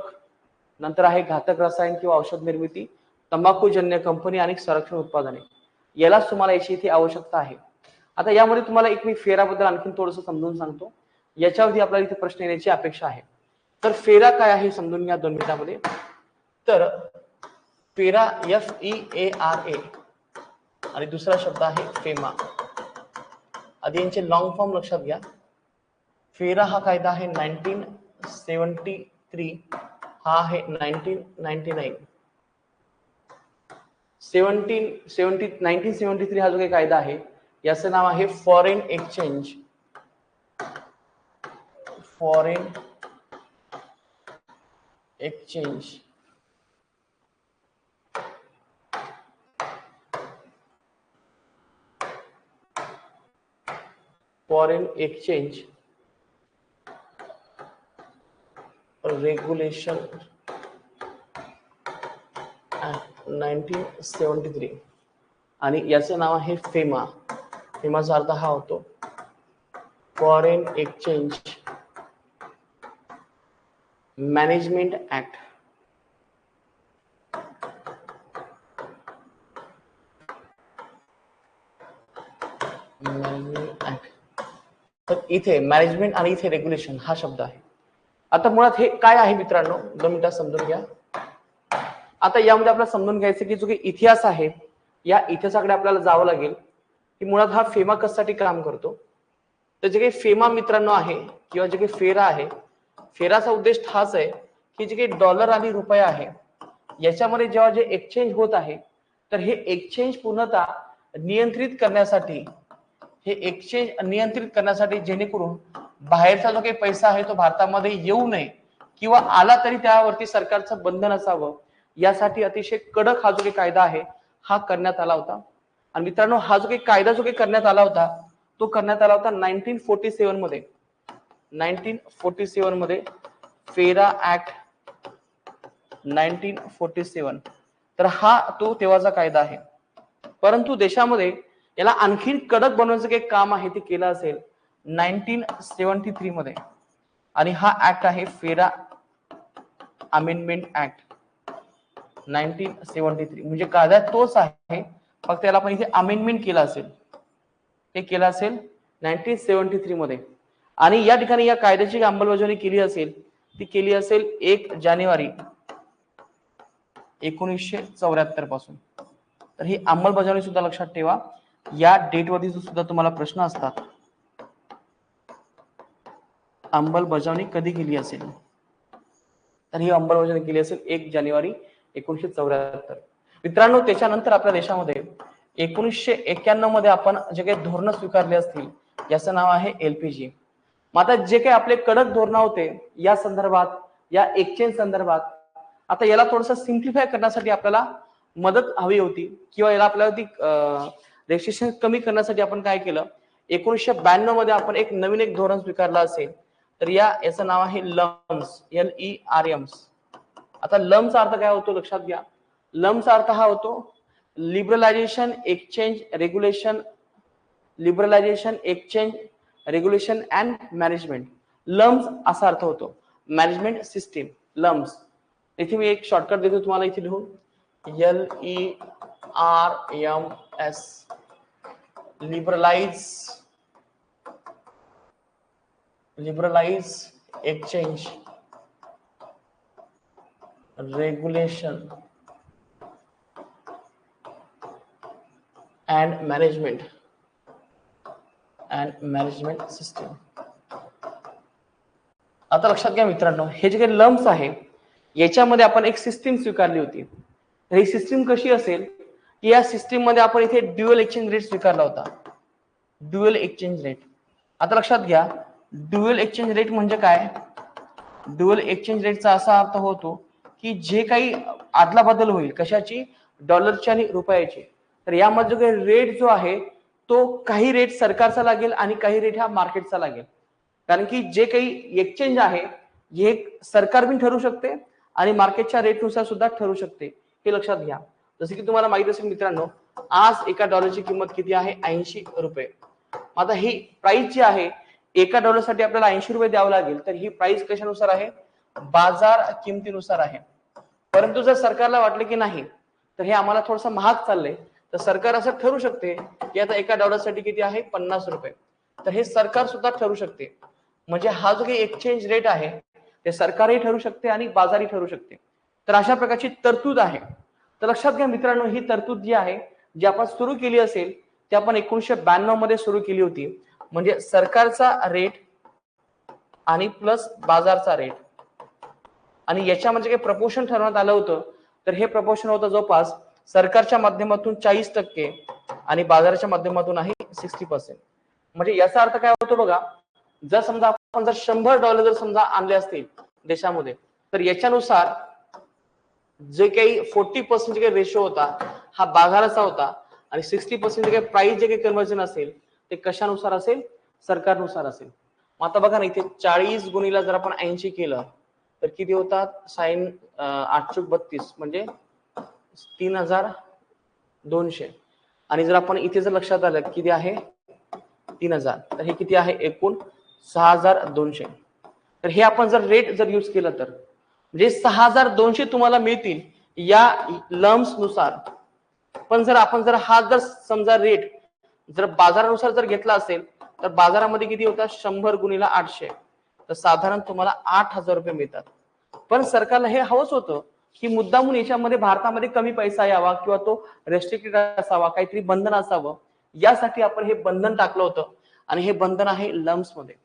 नंतर आहे घातक रसायन किंवा औषध निर्मिती, तंबाखूजन्य कंपनी आणि संरक्षण उत्पादने, यालाच तुम्हाला याची इथे आवश्यकता आहे. आता यामध्ये तुम्हाला एक मी फेराबद्दल आणखी थोडंसं समजून सांगतो, याच्यावरती आपल्याला इथे प्रश्न येण्याची अपेक्षा आहे. तर फेरा काय आहे समजून घ्या 2 मिनिटांमध्ये. तर फेरा FEARA आणि दुसरा शब्द आहे फेमा. आधी यांचे लॉंग फॉर्म लक्षात घ्या. फेरा हा कायदा आहे 1973, हा आहे 1999. 1973 हा जो काही कायदा आहे, याचं नाव आहे foreign exchange, foreign exchange. Foreign exchange regulation 1973, आणि याचं नाव आहे फेमा. फेमाचा अर्थ हा होतो foreign exchange management act. Management act, तर इथे मॅनेजमेंट आणि इथे रेग्युलेशन हा शब्द आहे. आता मुळात हे काय आहे मित्रांनो, 2 मिनिटात समजून घ्या. आता यामध्ये आपल्याला समजून घ्यायचं की जो काही इतिहास आहे, या इतिहासाकडे आपल्याला जावं लागेल की मुळात हा फेमा कशासाठी काम करतो. तर जे काही फेमा मित्रांनो आहे किंवा जे काही फेरा आहे, फेराचा उद्देश हाच आहे की जे काही डॉलर आणि रुपया आहे याच्यामध्ये जेव्हा जे एक्सचेंज होत आहे, तर हे एक्सचेंज पूर्णतः नियंत्रित करण्यासाठी, हे एक्सचेंज नियंत्रित करण्यासाठी जेणेकरून बाहेरचा जो काही पैसा आहे तो भारतामध्ये येऊ नये किंवा आला तरी त्यावरती सरकारचं बंधन असावं, यासाठी अतिशय कडक हा जो काही कायदा आहे हा करण्यात आला होता. आणि मित्रांनो हा जो काही कायदा जो काही करण्यात आला होता तो करण्यात आला होता 1947 मध्ये. 1947 मध्ये फेरा ऍक्ट 1947. तर हा तो तेव्हाचा कायदा आहे. परंतु देशामध्ये याला आणखीन कडक बनवण्याचं काही काम आहे ते केलं असेल 1973 मध्ये. आणि हा ऍक्ट आहे फेरा अमेंडमेंट ऍक्ट 1973. म्हणजे कायदा तोच आहे, फक्त त्याला आपण इथे अमेंडमेंट केलं असेल, ते केलं असेल 1973 मध्ये. आणि या ठिकाणी या कायद्याची अंमलबजावणी केली असेल, ती केली असेल 1 जानेवारी 1974 पासून. तर ही अंमलबजावणी सुद्धा लक्षात ठेवा. या डेट वरती सुद्धा तुम्हाला प्रश्न असतात, अंमलबजावणी कधी केली असेल. तर ही अंमलबजावणी केली असेल 1 जानेवारी 1974. मित्रांनो त्याच्यानंतर आपल्या देशामध्ये 1991 मध्ये आपण जे काही धोरणं स्वीकारली असतील, याचं नाव आहे एलपीजी. मग आता जे काही आपले कडक धोरणं होते या संदर्भात, या एक्सचेंज संदर्भात, आता याला थोडंसं सिम्प्लिफाय करण्यासाठी आपल्याला मदत हवी होती किंवा याला आपल्याला रेस्ट्रिक्शन कमी करण्यासाठी आपण काय केलं, 1992 मध्ये आपण एक नवीन एक धोरण स्वीकारलं असेल, तर याचं नाव आहे लम्स, LERMS. आता लमचा अर्थ काय होतो लक्षात घ्या. लमचा अर्थ हा होतो liberalisation exchange regulation, liberalisation exchange regulation and management. लम्स असा अर्थ होतो, मॅनेजमेंट सिस्टीम लम्स. इथे मी एक शॉर्टकट देतो तुम्हाला, इथे लिहून LERMS, liberalise exchange regulation and management system. आता लक्षात घ्या मित्रांनो, हे जे काही लम्स आहे याच्यामध्ये आपण एक सिस्टीम स्वीकारली होती. तर ही सिस्टीम कशी असेल की या सिस्टीम मध्ये आपण इथे ड्युअल एक्सचेंज रेट स्वीकारला होता, ड्युअल एक्सचेंज रेट. आता लक्षात घ्या ड्युअल एक्सचेंज रेट म्हणजे काय. ड्युअल एक्सचेंज रेटचा असा अर्थ होतो की जे काही आदला बदल होईल कशाची, डॉलरची आणि रुपयाची, तर यामध्ये जो काही रेट जो आहे तो काही रेट सरकारचा लागेल आणि काही रेट हा मार्केटचा लागेल. कारण की जे काही एक्सचेंज आहे हे सरकार पण ठरवू शकते आणि मार्केटच्या रेटनुसार सुद्धा ठरू शकते, हे लक्षात घ्या. जसे की तुम्हाला माहित असेल मित्रांनो, आज एका डॉलरची किंमत किती आहे, 80 रुपये. आता ही प्राइस जी आहे, एका डॉलरसाठी आपल्याला 80 रुपये द्यावं लागेल, तर ही प्राइस कशानुसार आहे, बाजार किमतीनुसार आहे. परंतु जर सरकारला वाटलं की नाही तर हे आम्हाला थोडंसं महाग चाललंय, तर सरकार असं ठरू शकते की आता एका डॉलरसाठी किती आहे, 50 रुपये. तर हे सरकार सुद्धा ठरू शकते. म्हणजे हा जो काही एक्सचेंज रेट आहे ते सरकारही ठरू शकते आणि बाजारही ठरू शकते. तर अशा प्रकारची तरतूद आहे. तर लक्षात घ्या मित्रांनो, ही तरतूद जी आहे जी आपण सुरू केली असेल ती आपण 1992 मध्ये सुरू केली होती. म्हणजे सरकारचा रेट आणि प्लस बाजारचा रेट, आणि याच्यामध्ये काही प्रपोर्शन ठरवण्यात आलं होतं. तर हे प्रपोर्शन होतं जवळपास सरकारच्या माध्यमातून 40% आणि बाजाराच्या माध्यमातून आहे 60%. म्हणजे याचा अर्थ काय होतो बघा, जर समजा आपण जर $100 जर समजा आणले असतील देशामध्ये, तर याच्यानुसार जे काही 40% जे काही रेशो होता हा बाजाराचा होता आणि 60% जे काही प्राइस जे काही कन्व्हर्जन असेल ते कशानुसार असेल, सरकारनुसार असेल. आता बघा ना, इथे 40 गुणिला जर आपण 80 केलं तर किती होतात, साइन 832 म्हणजे 3200. आणि जर आपण इथे जर लक्षात आलं किती आहे 3000, तर हे किती आहे एकूण 6200. तर हे आपण जर रेट जर यूज केलं तर म्हणजे 6200 तुम्हाला मिळतील या लम्स नुसार. पण जर आपण जर हा जर समजा रेट जर बाजारानुसार जर घेतला असेल तर बाजारामध्ये किती होतात 100 गुणिले 800, तर साधारण तुम्हाला 8,000 रुपये मिळतात. पण सरकारला हे हवंच होतं की मुद्दामून याच्यामध्ये भारतामध्ये कमी पैसा यावा किंवा तो रेस्ट्रिक्टेड असावा, काहीतरी बंधन असावं, यासाठी आपण हे बंधन टाकलं होतं. आणि हे बंधन आहे लम्स मध्ये.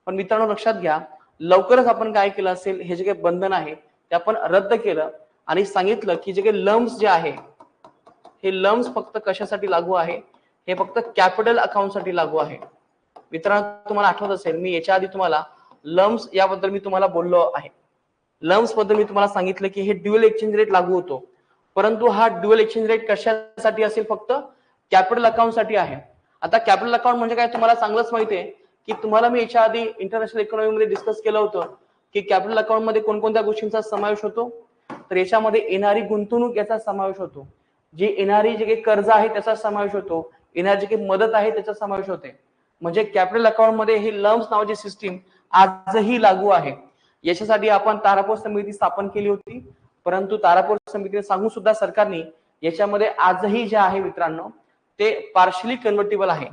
पण मित्रांनो लक्षात घ्या, लवकरच आपण काय केलं असेल, हे जे काही बंधन आहे ते आपण रद्द केलं आणि सांगितलं की जे काही लम्स जे आहे हे लम्स फक्त कशासाठी लागू आहे, हे फक्त कॅपिटल अकाउंट साठी लागू आहे. मित्रांनो तुम्हाला आठवत असेल मी याच्या आधी तुम्हाला लम्स याबद्दल मी तुम्हाला बोललो आहे. लम्स बद्दल मी तुम्हाला सांगितलं की हे ड्युअल एक्सचेंज रेट लागू होतो, परंतु हा ड्युअल एक्सचेंज रेट कशासाठी असेल, फक्त कॅपिटल अकाउंट साठी आहे. आता कॅपिटल अकाउंट म्हणजे काय तुम्हाला चांगलंच माहिती आहे की तुम्हाला मी याच्या आधी इंटरनॅशनल इकॉनॉमी मध्ये डिस्कस केलं होतं की कॅपिटल अकाउंट मध्ये कोणकोणत्या गोष्टींचा समावेश होतो. तर याच्यामध्ये येणारी गुंतवणूक याचा समावेश होतो, जी येणारी जे काही कर्ज आहे त्याचा समावेश होतो, येणारी जी काही मदत आहे त्याचा समावेश होते. म्हणजे कॅपिटल अकाउंट मध्ये ही लम्स नावाची सिस्टीम आजही लागू आहे. याच्यासाठी आपण तारापूर समिती स्थापन केली होती, परंतु तारापूर समितीने सांगून सुद्धा सरकारने याच्यामध्ये आजही जे आहे मित्रांनो ते पार्शली कन्व्हर्टेबल आहे.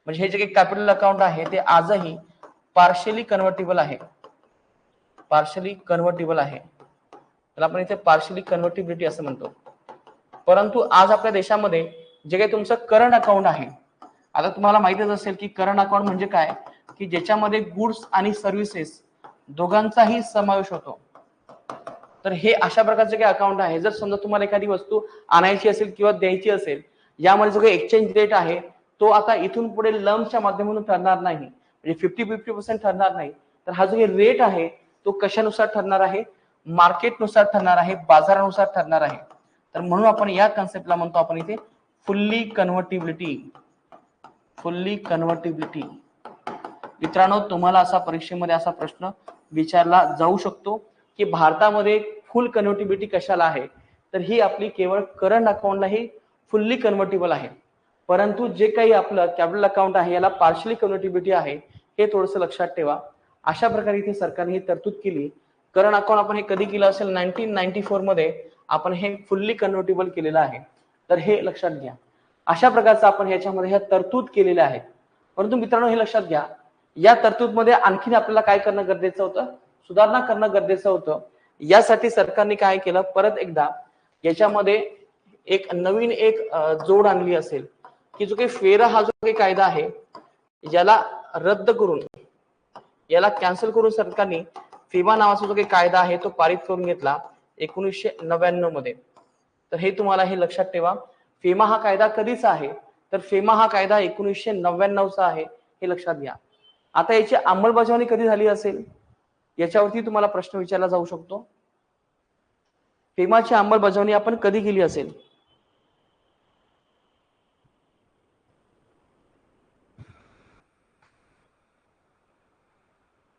म्हणजे हे जे काही कॅपिटल अकाउंट आहे ते आजही पार्शली कन्व्हर्टेबल आहे. पार्शली कन्व्हर्टेबल आहे, त्याला आपण इथे पार्शली कन्व्हर्टिबिलिटी असं म्हणतो. परंतु आज आपल्या देशामध्ये जे काही तुमचं करंट अकाउंट आहे, आता तुम्हाला माहितीच असेल की करंट अकाउंट म्हणजे काय, की ज्याच्यामध्ये गुड्स आणि सर्व्हिसेस दोघांचाही समावेश होतो. तर हे अशा प्रकारचे काही अकाउंट आहे, जर समजा तुम्हाला एखादी वस्तू आणायची असेल किंवा द्यायची असेल, यामध्ये जो काही एक्सचेंज रेट आहे तो आता इथून पुढे लम्सच्या माध्यमातून ठरणार नाही, म्हणजे 50-50% ठरणार नाही. तर हा जो काही रेट आहे तो कशानुसार ठरणार आहे, मार्केटनुसार ठरणार आहे, बाजारानुसार ठरणार आहे. तर म्हणून आपण या कन्सेप्टला म्हणतो आपण इथे फुल्ली कन्व्हर्टिबिलिटी. फुल्ली कन्व्हर्टिबिलिटी. मित्रांनो तुम्हाला असा परीक्षेमध्ये असा प्रश्न विचारला जाऊ शकतो की भारतामध्ये फुल कन्व्हर्टिबिलिटी कशाला आहे, तर ही आपली केवळ करंट अकाउंटला ही फुल्ली कन्व्हर्टेबल आहे. परंतु जे काही आपलं कॅपिटल अकाउंट आहे याला पार्शली कन्व्हर्टिबिलिटी आहे, हे थोडंसं लक्षात ठेवा. अशा प्रकारे इथे सरकारने ही तरतूद केली. करंट अकाउंट आपण हे कधी केलं असेल, 1994 मध्ये आपण हे फुल्ली कन्व्हर्टेबल केलेलं आहे. तर हे लक्षात घ्या, अशा प्रकारचं आपण ह्याच्यामध्ये ह्या तरतूद केलेल्या आहेत. परंतु मित्रांनो हे लक्षात घ्या, या तरतूदमध्ये आणखीन आपल्याला काय करणं गरजेचं होतं, सुधारणा करणं गरजेचं होतं. यासाठी सरकारने काय केलं, परत एकदा याच्यामध्ये एक नवीन जोड आणली असेल की जो काही फेरा हा जो काही कायदा आहे याला रद्द करून, याला कॅन्सल करून सरकारने फेमा नावाचा जो काही कायदा आहे तो पारित करून घेतला 1999 मध्ये. तर हे तुम्हाला हे लक्षात ठेवा, फेमा हा कायदा कधीचा आहे, तर फेमा हा कायदा 1999चा आहे, हे लक्षात घ्या. आता याची अंमलबजावणी कधी झाली असेल याच्यावरती तुम्हाला प्रश्न विचारला जाऊ शकतो. फेमाची अंमलबजावणी आपण कधी केली असेल,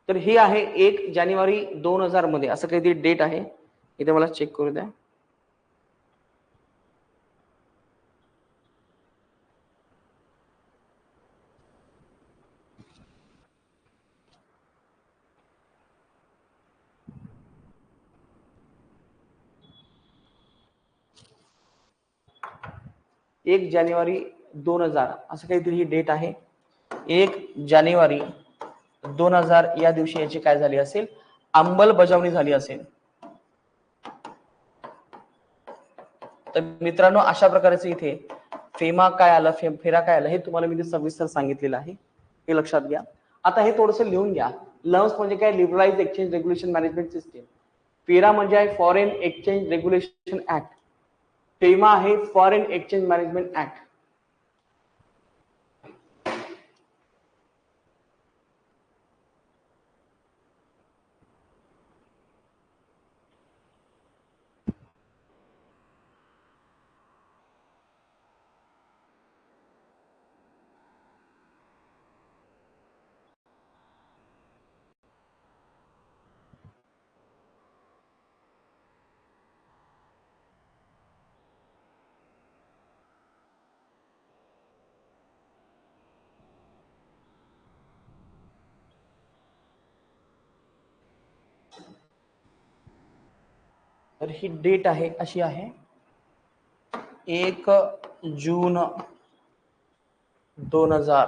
तर हे आहे 1 जानेवारी 2000 मध्ये, असं काहीतरी डेट आहे, इथे मला चेक करू द्या. 1 जानेवारी 2000 असं काहीतरी ही डेट आहे. 1 जानेवारी 2000 या दिवशी याची काय झाली असेल, अंमलबजावणी झाली असेल. तर मित्रांनो अशा प्रकारचे इथे फेमा काय आलं, फेरा काय आलं, हे तुम्हाला मी सविस्तर सांगितलेलं आहे, हे लक्षात घ्या. आता हे थोडंसं लिहून घ्या. लम्स म्हणजे काय, liberalise exchange regulation management system. फेरा म्हणजे आहे foreign exchange regulation act. FEMA आहे फॉरेन एक्सचेंज मॅनेजमेंट ऍक्ट. तर ही डेट आहे अशी आहे 1 जून 2000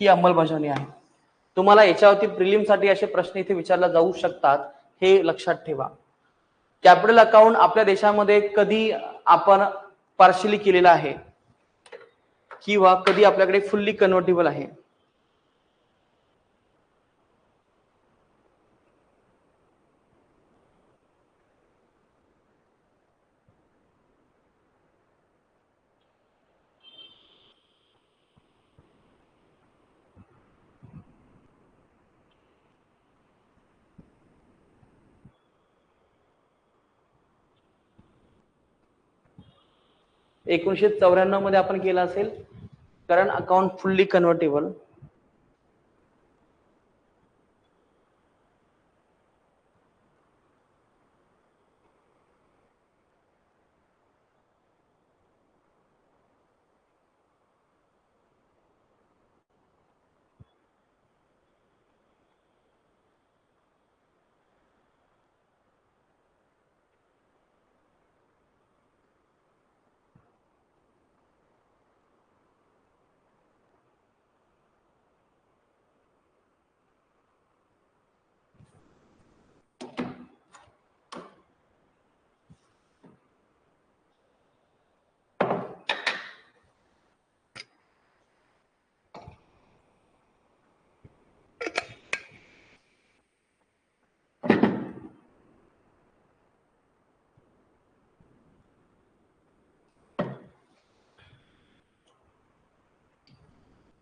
ही अंमलबजावणी आहे. तुम्हाला याच्यावरती प्रिलिम साठी असे प्रश्न इथे विचारला जाऊ शकतात, हे लक्षात ठेवा. कॅपिटल अकाउंट आपल्या देशामध्ये कधी आपण पार्शली केलेला आहे किंवा कधी आपल्याकडे फुल्ली कन्व्हर्टेबल आहे? एकोणीसशे 94 मध्ये आपण केलं असेल, करंट अकाउंट फुल्ली कन्व्हर्टेबल.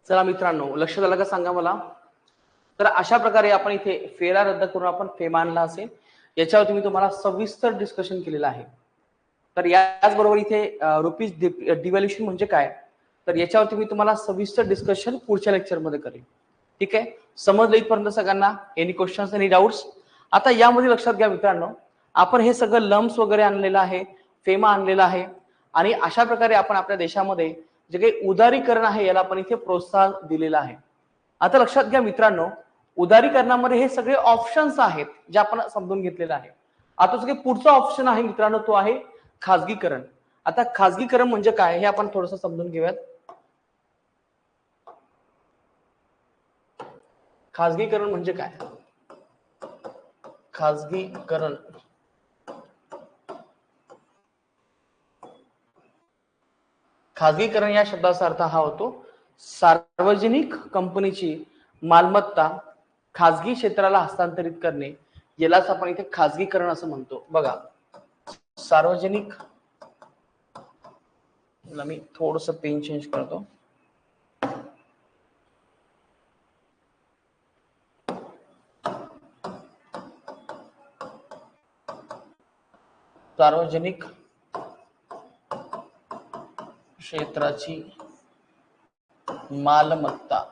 चला मित्रांनो, लक्षात आलं का सांगा मला? तर अशा प्रकारे आपण इथे फेरा रद्द करून आपण फेमा आणला असेल, याच्यावरती मी तुम्हाला सविस्तर डिस्कशन केलेलं आहे. तर याचबरोबर इथे रुपीज डिव्हॅल्युएशन म्हणजे काय, तर याच्यावरती मी तुम्हाला सविस्तर डिस्कशन पुढच्या लेक्चरमध्ये करेन. ठीक आहे, समजलं इथपर्यंत सगळ्यांना? Any questions, any doubts? आता यामध्ये लक्षात घ्या मित्रांनो, आपण हे सगळं लम्स वगैरे आणलेलं आहे, फेमा आणलेला आहे, आणि अशा प्रकारे आपण आपल्या देशामध्ये जे काही उदारीकरण आहे याला आपण इथे प्रोत्साहन दिलेलं आहे. आता लक्षात घ्या मित्रांनो, उदारीकरणामध्ये हे सगळे ऑप्शन्स आहेत जे आपण समजून घेतलेलं आहे. आता जो काही पुढचा ऑप्शन आहे मित्रांनो, तो आहे खाजगीकरण. आता खाजगीकरण म्हणजे काय हे आपण थोडंसं समजून घेऊयात. खाजगीकरण म्हणजे काय? खाजगीकरण खाजगीकरण या शब्दाचा अर्थ हा होतो सार्वजनिक कंपनीची मालमत्ता खाजगी क्षेत्राला हस्तांतरित करणे, यालाच आपण इथे खाजगीकरण असं म्हणतो. बघा, सार्वजनिक, मी थोडस पेन चेंज करतो. सार्वजनिक क्षेत्राची मालमत्ता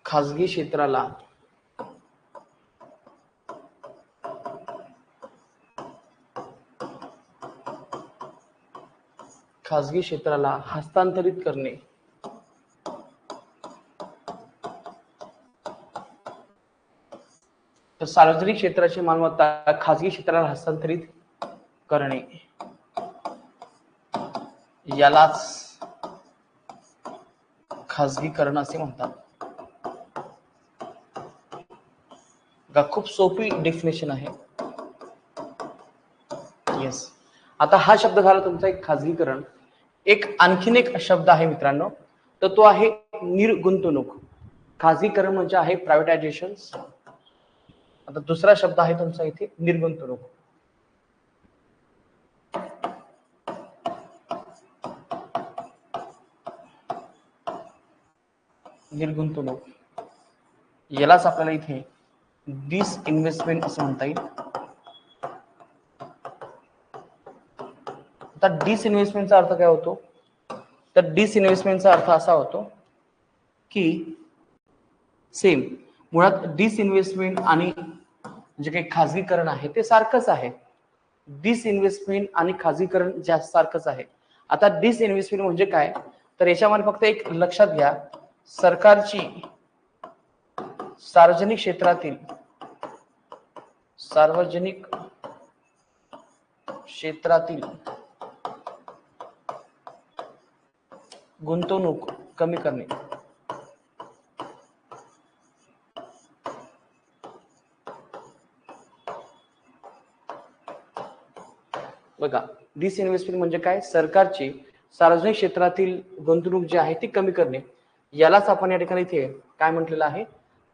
खाजगी क्षेत्राला हस्तांतरित करणे. तर सार्वजनिक क्षेत्राची मालमत्ता खाजगी क्षेत्राला हस्तांतरित करणे यालाच खाजगीकरण असे म्हणतात. खूप सोपी डेफिनेशन आहे. येस, आता हा शब्द झाला तुमचा एक खाजगीकरण. एक आणखीन एक शब्द आहे मित्रांनो, तर तो आहे निर्गुंतवणूक. खाजगीकरण म्हणजे आहे प्रायव्हेटायझेशन. आता दुसरा शब्द आहे तुमचा इथे निर्गुंतवणूक. निर्गुंतवणूक यालाच आपल्याला इथे डिसइन्व्हेस्टमेंट असं म्हणता येईल. आता डिसइन्व्हेस्टमेंटचा अर्थ काय होतो, तर डिसइन्व्हेस्टमेंटचा अर्थ असा होतो की सेम मुळात डिसइन्व्हेस्टमेंट आणि जे काही खाजगीकरण आहे ते सारखंच आहे. डिसइन्व्हेस्टमेंट आणि खाजगीकरण जास्त सारखंच आहे. आता डिसइन्व्हेस्टमेंट म्हणजे काय, तर याच्यामध्ये फक्त एक लक्षात घ्या, सरकारची सार्वजनिक क्षेत्रातील गुंतवणूक कमी करणे. बघा, डिसइन्व्हेस्टमेंट म्हणजे काय? सरकारची सार्वजनिक क्षेत्रातील गुंतवणूक जी आहे ती कमी करणे. यालाच आपण या ठिकाणी इथे काय म्हटलेलं आहे?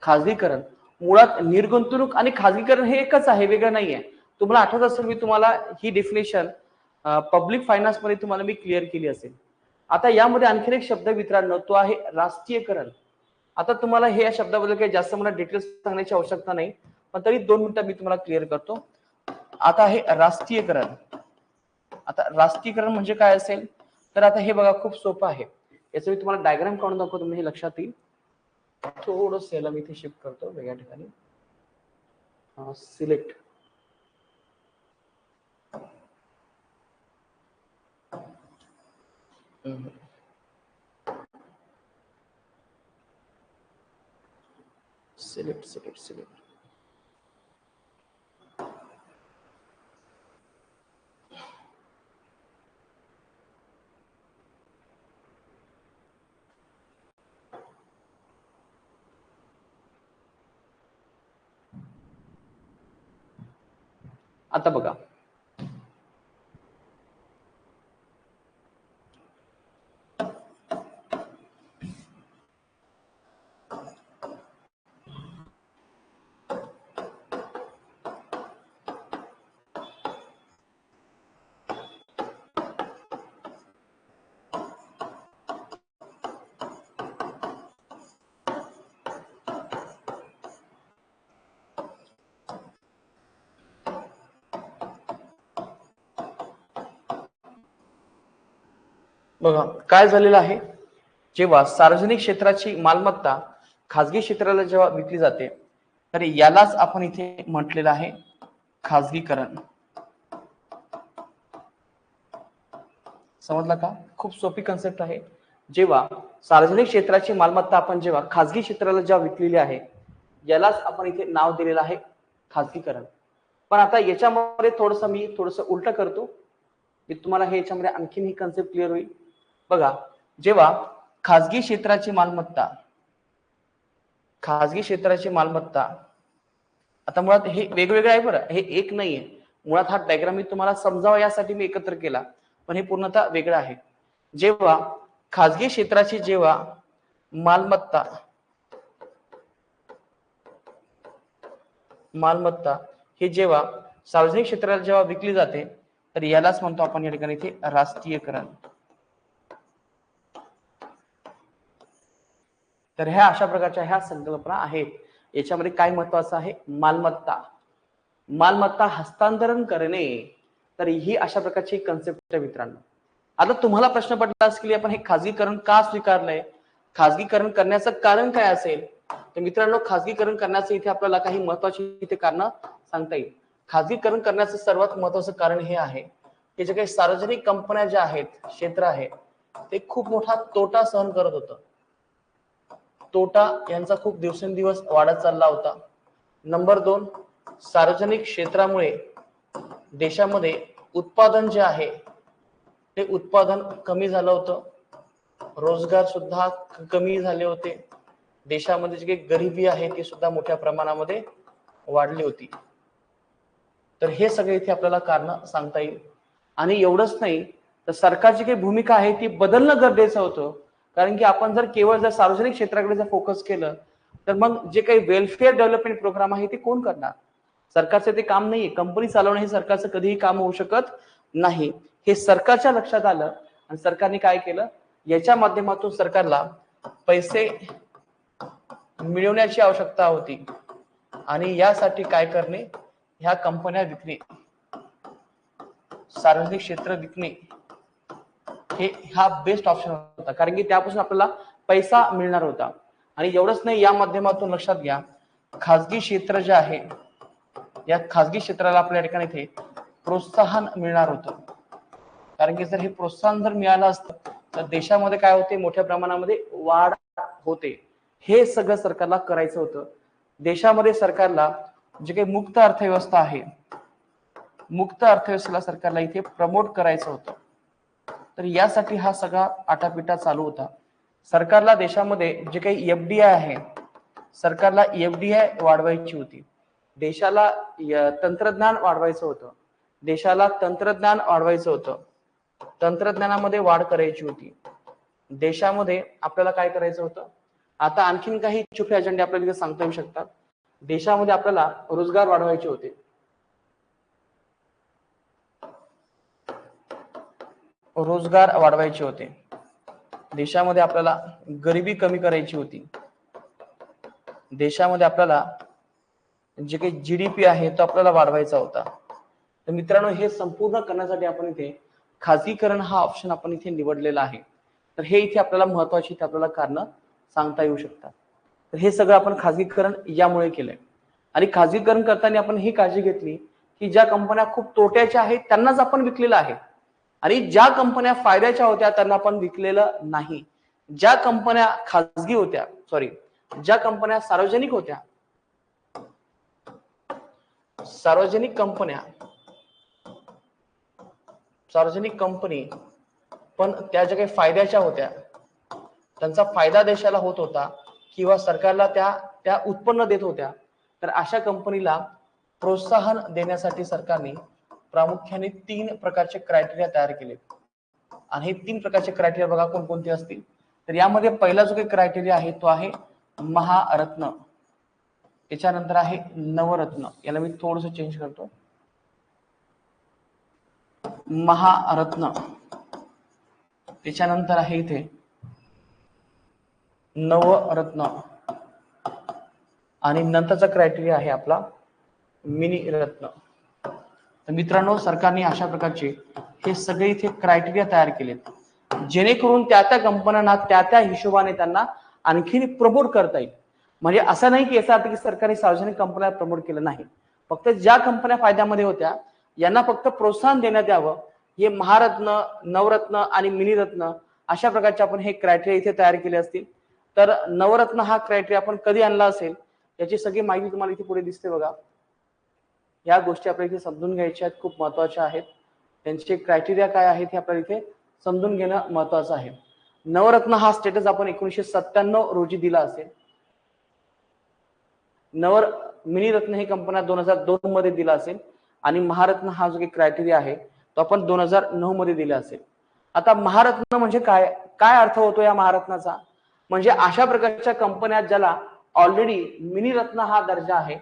खाजगीकरण. मुळात निर्गुंतवणूक आणि खाजगीकरण हे एकच आहे, वेगळं नाहीये. तुम्हाला आठवत असेल मी तुम्हाला ही डेफिनेशन पब्लिक फायनान्स मध्ये तुम्हाला मी क्लिअर केली असेल. आता यामध्ये आणखीन एक शब्द मित्रांनो, तो आहे राष्ट्रीयकरण. आता तुम्हाला हे या शब्दाबद्दल काही जास्त मला डिटेल्स सांगण्याची आवश्यकता नाही, पण तरी 2 मिनिटं मी तुम्हाला क्लिअर करतो. आता हे राष्ट्रीयकरण. आता राष्ट्रीयकरण म्हणजे काय असेल? तर आता हे बघा, खूप सोपं आहे. याचं मी तुम्हाला डायग्राम काढून दाखवतो, तुम्ही हे लक्षात येईल. थोडंसं याला मी इथे शिफ्ट करतो वेगळ्या ठिकाणी. सिलेक्ट. सिलेक्ट. आता बघा, काय झालेलं आहे? जेव्हा सार्वजनिक क्षेत्राची मालमत्ता खाजगी क्षेत्राला जेव्हा विकली जाते, तर यालाच आपण इथे म्हटलेलं आहे खाजगीकरण. समजलं का? खूप सोपी कन्सेप्ट आहे. जेव्हा सार्वजनिक क्षेत्राची मालमत्ता आपण जेव्हा खाजगी क्षेत्राला जेव्हा विकलेली आहे, यालाच आपण इथे नाव दिलेलं आहे खाजगीकरण. पण आता याच्यामध्ये मी थोडंसं उलट करतो. मी तुम्हाला हे याच्यामध्ये आणखीन ही कन्सेप्ट क्लिअर होईल. बघा, जेव्हा खाजगी क्षेत्राची मालमत्ता आता मुळात हे वेगवेगळं आहे बरं, हे एक नाहीये. मुळात हा डायग्राम मी तुम्हाला समजावा यासाठी मी एकत्र केला, पण हे पूर्णतः वेगळं आहे. जेव्हा खाजगी क्षेत्राची जेव्हा मालमत्ता हे जेव्हा सार्वजनिक क्षेत्राला जेव्हा विकली जाते, तर यालाच म्हणतो आपण या ठिकाणी इथे राष्ट्रीयकरण. तर ह्या अशा प्रकारच्या ह्या संकल्पना आहेत. याच्यामध्ये काय महत्वाचं आहे? मालमत्ता हस्तांतरण करणे. तर ही अशा प्रकारची कन्सेप्ट आहे मित्रांनो. आता तुम्हाला प्रश्न पडला असेल की आपण हे खाजगीकरण का स्वीकारलंय? खाजगीकरण करण्याचं कारण काय असेल? तर मित्रांनो, खाजगीकरण करण्याचं इथे आपल्याला काही महत्वाची इथे कारण सांगता येईल. खाजगीकरण करण्याचं सर्वात महत्वाचं कारण हे आहे की जे काही सार्वजनिक कंपन्या ज्या आहेत, क्षेत्र आहे, ते खूप मोठा तोटा सहन करत होतं. तोटा यांचा खूप दिवसेंदिवस वाढत चालला होता. नंबर 2, सार्वजनिक क्षेत्रामुळे देशामध्ये उत्पादन जे आहे ते उत्पादन कमी झालं होतं. रोजगार सुद्धा कमी झाले होते. देशामध्ये जी काही गरिबी आहे ती सुद्धा मोठ्या प्रमाणामध्ये वाढली होती. तर हे सगळे इथे आपल्याला कारण सांगता येईल. आणि एवढंच नाही, तर सरकारची काही भूमिका आहे ती बदलणं गरजेचं होतं. कारण की आपण जर केवळ सार्वजनिक क्षेत्राकडे जर फोकस केलं, तर मग जे काही वेलफेअर डेव्हलपमेंट प्रोग्राम आहे ते कोण करणार? सरकारचं ते काम नाहीये. कंपनी चालवणं हे सरकारचं कधीही काम होऊ शकत नाही. हे सरकारच्या लक्षात आलं आणि सरकारने काय केलं? याच्या माध्यमातून सरकारला पैसे मिळवण्याची आवश्यकता होती आणि यासाठी काय करणे? ह्या कंपन्या विकणे, सार्वजनिक क्षेत्र विकणे हा बेस्ट ऑप्शन होता. कारण की त्यापासून आपल्याला पैसा मिळणार होता. आणि एवढंच नाही, या माध्यमातून लक्षात घ्या, खाजगी क्षेत्र जे आहे, या खाजगी क्षेत्राला आपल्या ठिकाणी इथे प्रोत्साहन मिळणार होतं. कारण की जर हे प्रोत्साहन जर मिळालं असतं तर देशामध्ये काय होते? मोठ्या प्रमाणामध्ये वाढ होते. हे सगळं सरकारला करायचं होतं. देशामध्ये सरकारला जे काही मुक्त अर्थव्यवस्था आहे, मुक्त अर्थव्यवस्थेला सरकारला इथे प्रमोट करायचं होतं. तर यासाठी हा सगळा आटापिटा चालू होता. सरकारला देशामध्ये जे काही एफडीआय आहे, सरकारला एफडीआय वाढवायची होती. देशाला तंत्रज्ञान वाढवायचं होतं. देशाला तंत्रज्ञान वाढवायचं होतं. तंत्रज्ञानामध्ये वाढ करायची होती. देशामध्ये आपल्याला काय करायचं होतं? आता आणखीन काही छुपे अजेंडे आपल्याला इथे सांगता येऊ शकतात. देशामध्ये आपल्याला रोजगार वाढवायचे होते. रोजगार वाढवायचे होते. देशामध्ये आपल्याला गरिबी कमी करायची होती. देशामध्ये आपल्याला जे काही जीडीपी आहे तो आपल्याला वाढवायचा होता. तर मित्रांनो, हे संपूर्ण करण्यासाठी आपण इथे खाजगीकरण हा ऑप्शन आपण इथे निवडलेला आहे. तर हे इथे आपल्याला महत्वाची आपल्याला कारण सांगता येऊ शकतात. तर हे सगळं आपण खाजगीकरण यामुळे केलंय. आणि खाजगीकरण करताना आपण ही काळजी घेतली की ज्या कंपन्या खूप तोट्याच्या आहेत त्यांनाच आपण विकलेलं आहे, आणि ज्या कंपन्या फायद्याच्या होत्या त्यांना आपण विकलेलं नाही. ज्या कंपन्या खाजगी होत्या, ज्या कंपन्या सार्वजनिक होत्या, सार्वजनिक कंपनी पण त्या ज्या काही फायद्याच्या होत्या, त्यांचा फायदा देशाला होत होता किंवा सरकारला त्या उत्पन्न देत होत्या, तर अशा कंपनीला प्रोत्साहन देण्यासाठी सरकारने प्रामुख्याने 3 प्रकारचे क्रायटेरिया तयार केले. आणि हे 3 प्रकारचे क्रायटेरिया बघा कोणकोणते असतील. तर यामध्ये पहिला जो काही क्रायटेरिया आहे तो आहे महारत्न. त्याच्यानंतर आहे नवरत्न. याला मी थोडंसं चेंज करतो. महारत्न. त्याच्यानंतर आहे इथे नवरत्न. आणि नंतरचा क्रायटेरिया आहे आपला मिनी रत्न. तर मित्रांनो, सरकारने अशा प्रकारचे हे सगळे इथे क्रायटेरिया तयार केलेत, जेणेकरून त्या कंपन्यांना त्या हिशोबाने त्यांना आणखीन प्रमोट करता येईल. म्हणजे असं नाही की याचा अर्थ की सरकारने सार्वजनिक कंपन्या प्रमोट केलं नाही. फक्त ज्या कंपन्या फायद्यामध्ये होत्या यांना फक्त प्रोत्साहन देण्यात यावं. हे महारत्न, नवरत्न आणि मिनी रत्न अशा प्रकारचे आपण हे क्रायटेरिया इथे तयार केले असतील. तर नवरत्न हा क्रायटेरिया आपण कधी आणला असेल याची सगळी माहिती तुम्हाला इथे पुढे दिसते बघा. या गोष्टी आपल्याला इथे समजून घ्यायच्या आहेत, खूप महत्वाच्या आहेत. त्यांचे क्रायटेरिया काय आहेत हे आपल्याला इथे समजून घेणं महत्वाचं आहे. नवरत्न हा स्टेटस आपण 1997 रोजी दिला असेल. मिनी रत्न ही कंपन्या 2002 मध्ये दिला असेल आणि महारत्न हा जो काही क्रायटेरिया आहे तो आपण 2009 मध्ये दिला असेल. आता महारत्न म्हणजे काय, काय अर्थ होतो या महारत्नाचा? म्हणजे अशा प्रकारच्या कंपन्या ज्याला ऑलरेडी मिनी रत्न हा दर्जा आहे,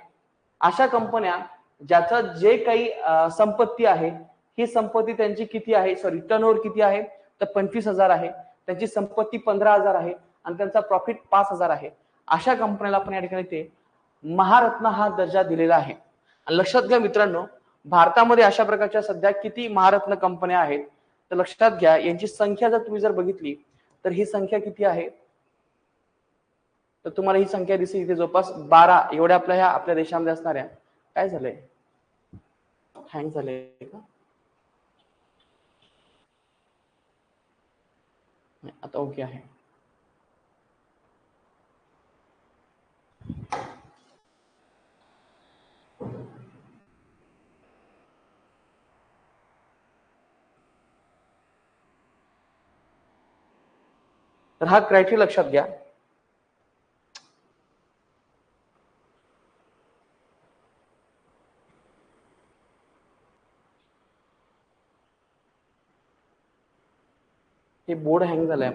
अशा कंपन्या ज्याचं जे काही संपत्ती आहे, ही संपत्ती त्यांची किती आहे, टर्नओव्हर किती आहे, तर 25,000 आहे. त्यांची संपत्ती 15,000 आहे आणि त्यांचा प्रॉफिट 5,000 आहे. अशा कंपन्याला आपण या ठिकाणी ते महारत्न हा दर्जा दिलेला आहे. लक्षात घ्या मित्रांनो, भारतामध्ये अशा प्रकारच्या सध्या किती महारत्न कंपन्या आहेत तर लक्षात घ्या, यांची संख्या जर तुम्ही बघितली तर ही संख्या किती आहे, तर तुम्हाला ही संख्या दिसेल इथे जवळपास 12 एवढ्या आपल्या देशामध्ये असणाऱ्या. काय झालंय, हँग झालंय का? आता ओके आहे. तर हा क्रायटेरिया लक्षात घ्या. हे बोर्ड हँग झालंय.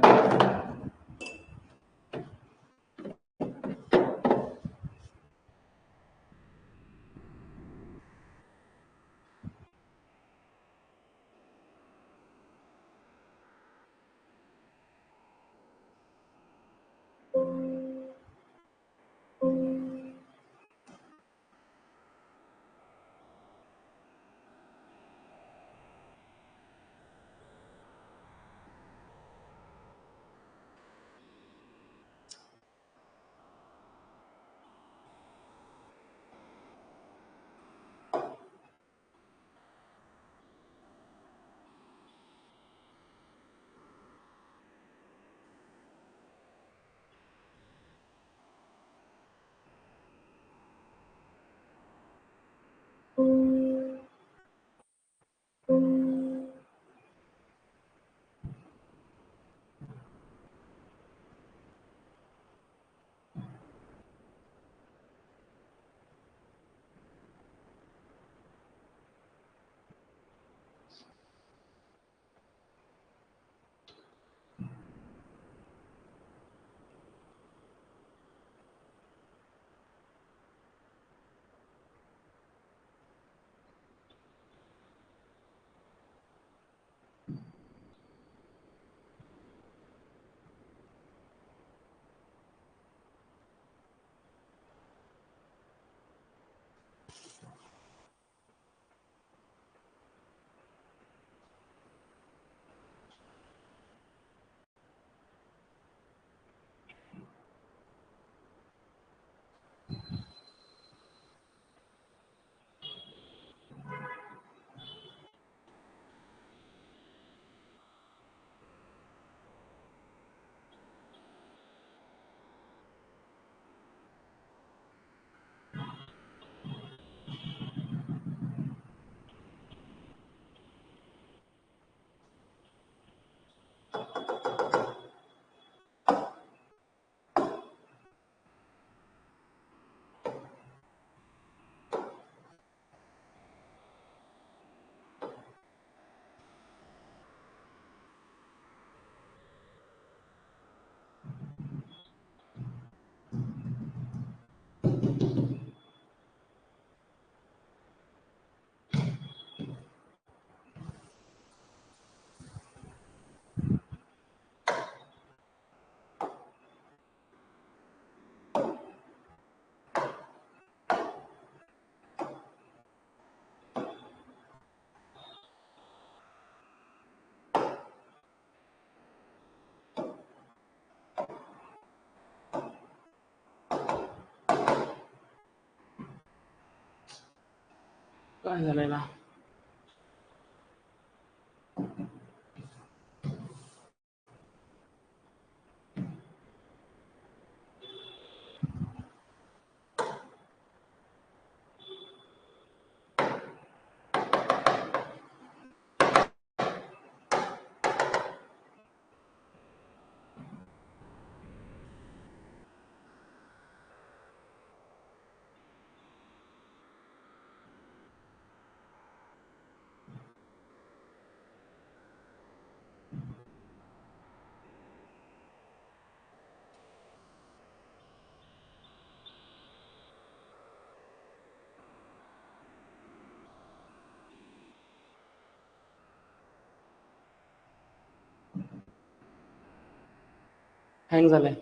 काय झालंय ना. हँग झालंय.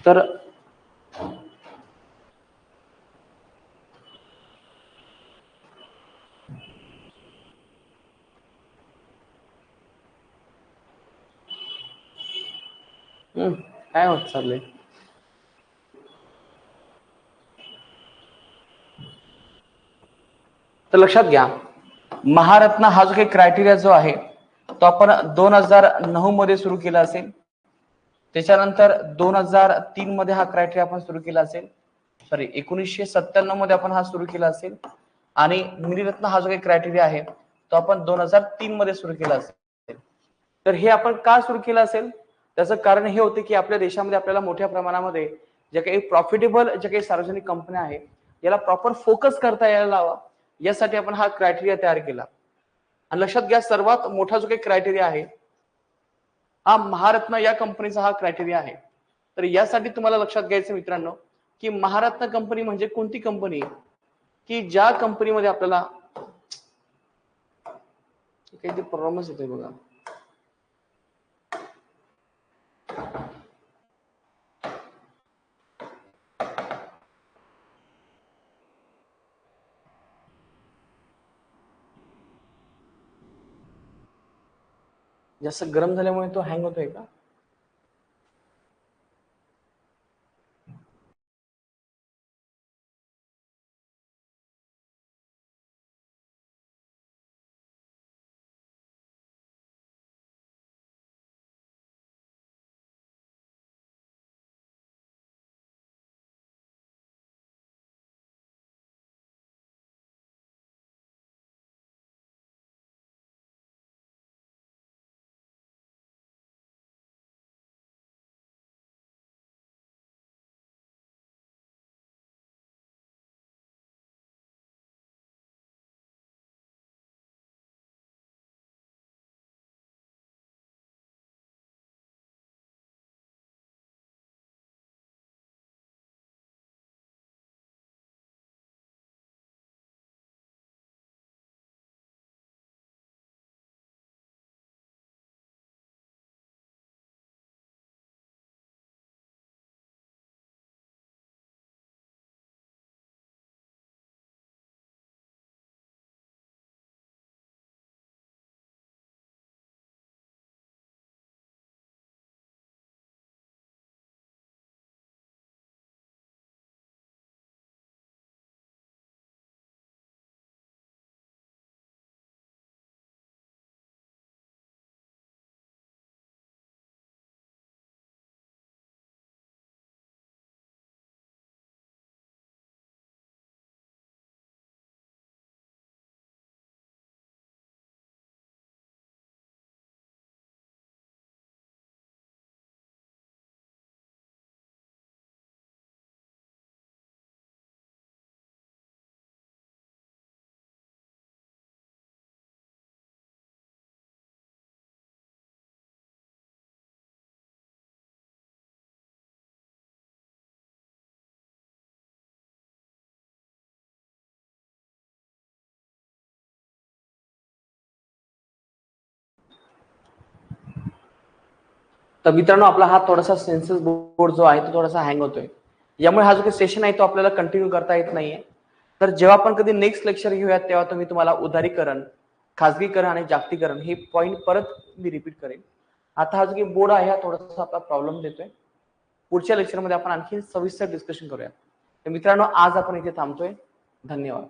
तर काय होत चाललंय. तर लक्षात घ्या, महारत्न हा जो काही क्रायटेरिया जो आहे तो आपण 2009 मध्ये सुरू केला असेल. त्याच्यानंतर 2003 मध्ये हा क्रायटेरिया आपण सुरू केला असेल. सॉरी 1997 मध्ये आपण हा सुरू केला असेल. आणि मिनिरत्न हा जो काही क्रायटेरिया आहे तो आपण 2003 मध्ये सुरू केला असेल. तर हे आपण का सुरू केलं असेल, त्याचं कारण हे होते की आपल्या देशामध्ये आपल्याला मोठ्या प्रमाणामध्ये जे काही प्रॉफिटेबल जे काही सार्वजनिक कंपन्या आहेत याला प्रॉपर फोकस करता यायला हवा, यासाठी आपण हा क्रायटेरिया तयार केला. आणि लक्षात घ्या, सर्वात मोठा जो काही क्रायटेरिया आहे हा महारत्न या कंपनीचा हा क्रायटेरिया आहे. तर यासाठी तुम्हाला लक्षात घ्यायचं मित्रांनो की महारत्न कंपनी म्हणजे कोणती कंपनी की ज्या कंपनीमध्ये आपल्याला काहीतरी प्रॉब्लेमच येतोय बघा. जास्त गरम झाल्यामुळे तो हँग होतोय का? तर मित्रांनो आपला हा थोडासा सेन्सस बोर्ड जो आहे तो थोडासा हँग होतोय, यामुळे हा जो काही सेशन आहे तो आपल्याला कंटिन्यू करता येत नाहीये. तर जेव्हा आपण कधी नेक्स्ट लेक्चर घेऊयात तेव्हा तुम्ही तुम्हाला उदारीकरण, खाजगीकरण आणि जागतिकरण हे पॉईंट परत मी रिपीट करेन. आता हा जो काही बोर्ड आहे हा थोडासा आपला प्रॉब्लेम देतोय. पुढच्या लेक्चरमध्ये आपण आणखी सविस्तर डिस्कशन करूया. तर मित्रांनो आज आपण इथे थांबतोय. धन्यवाद.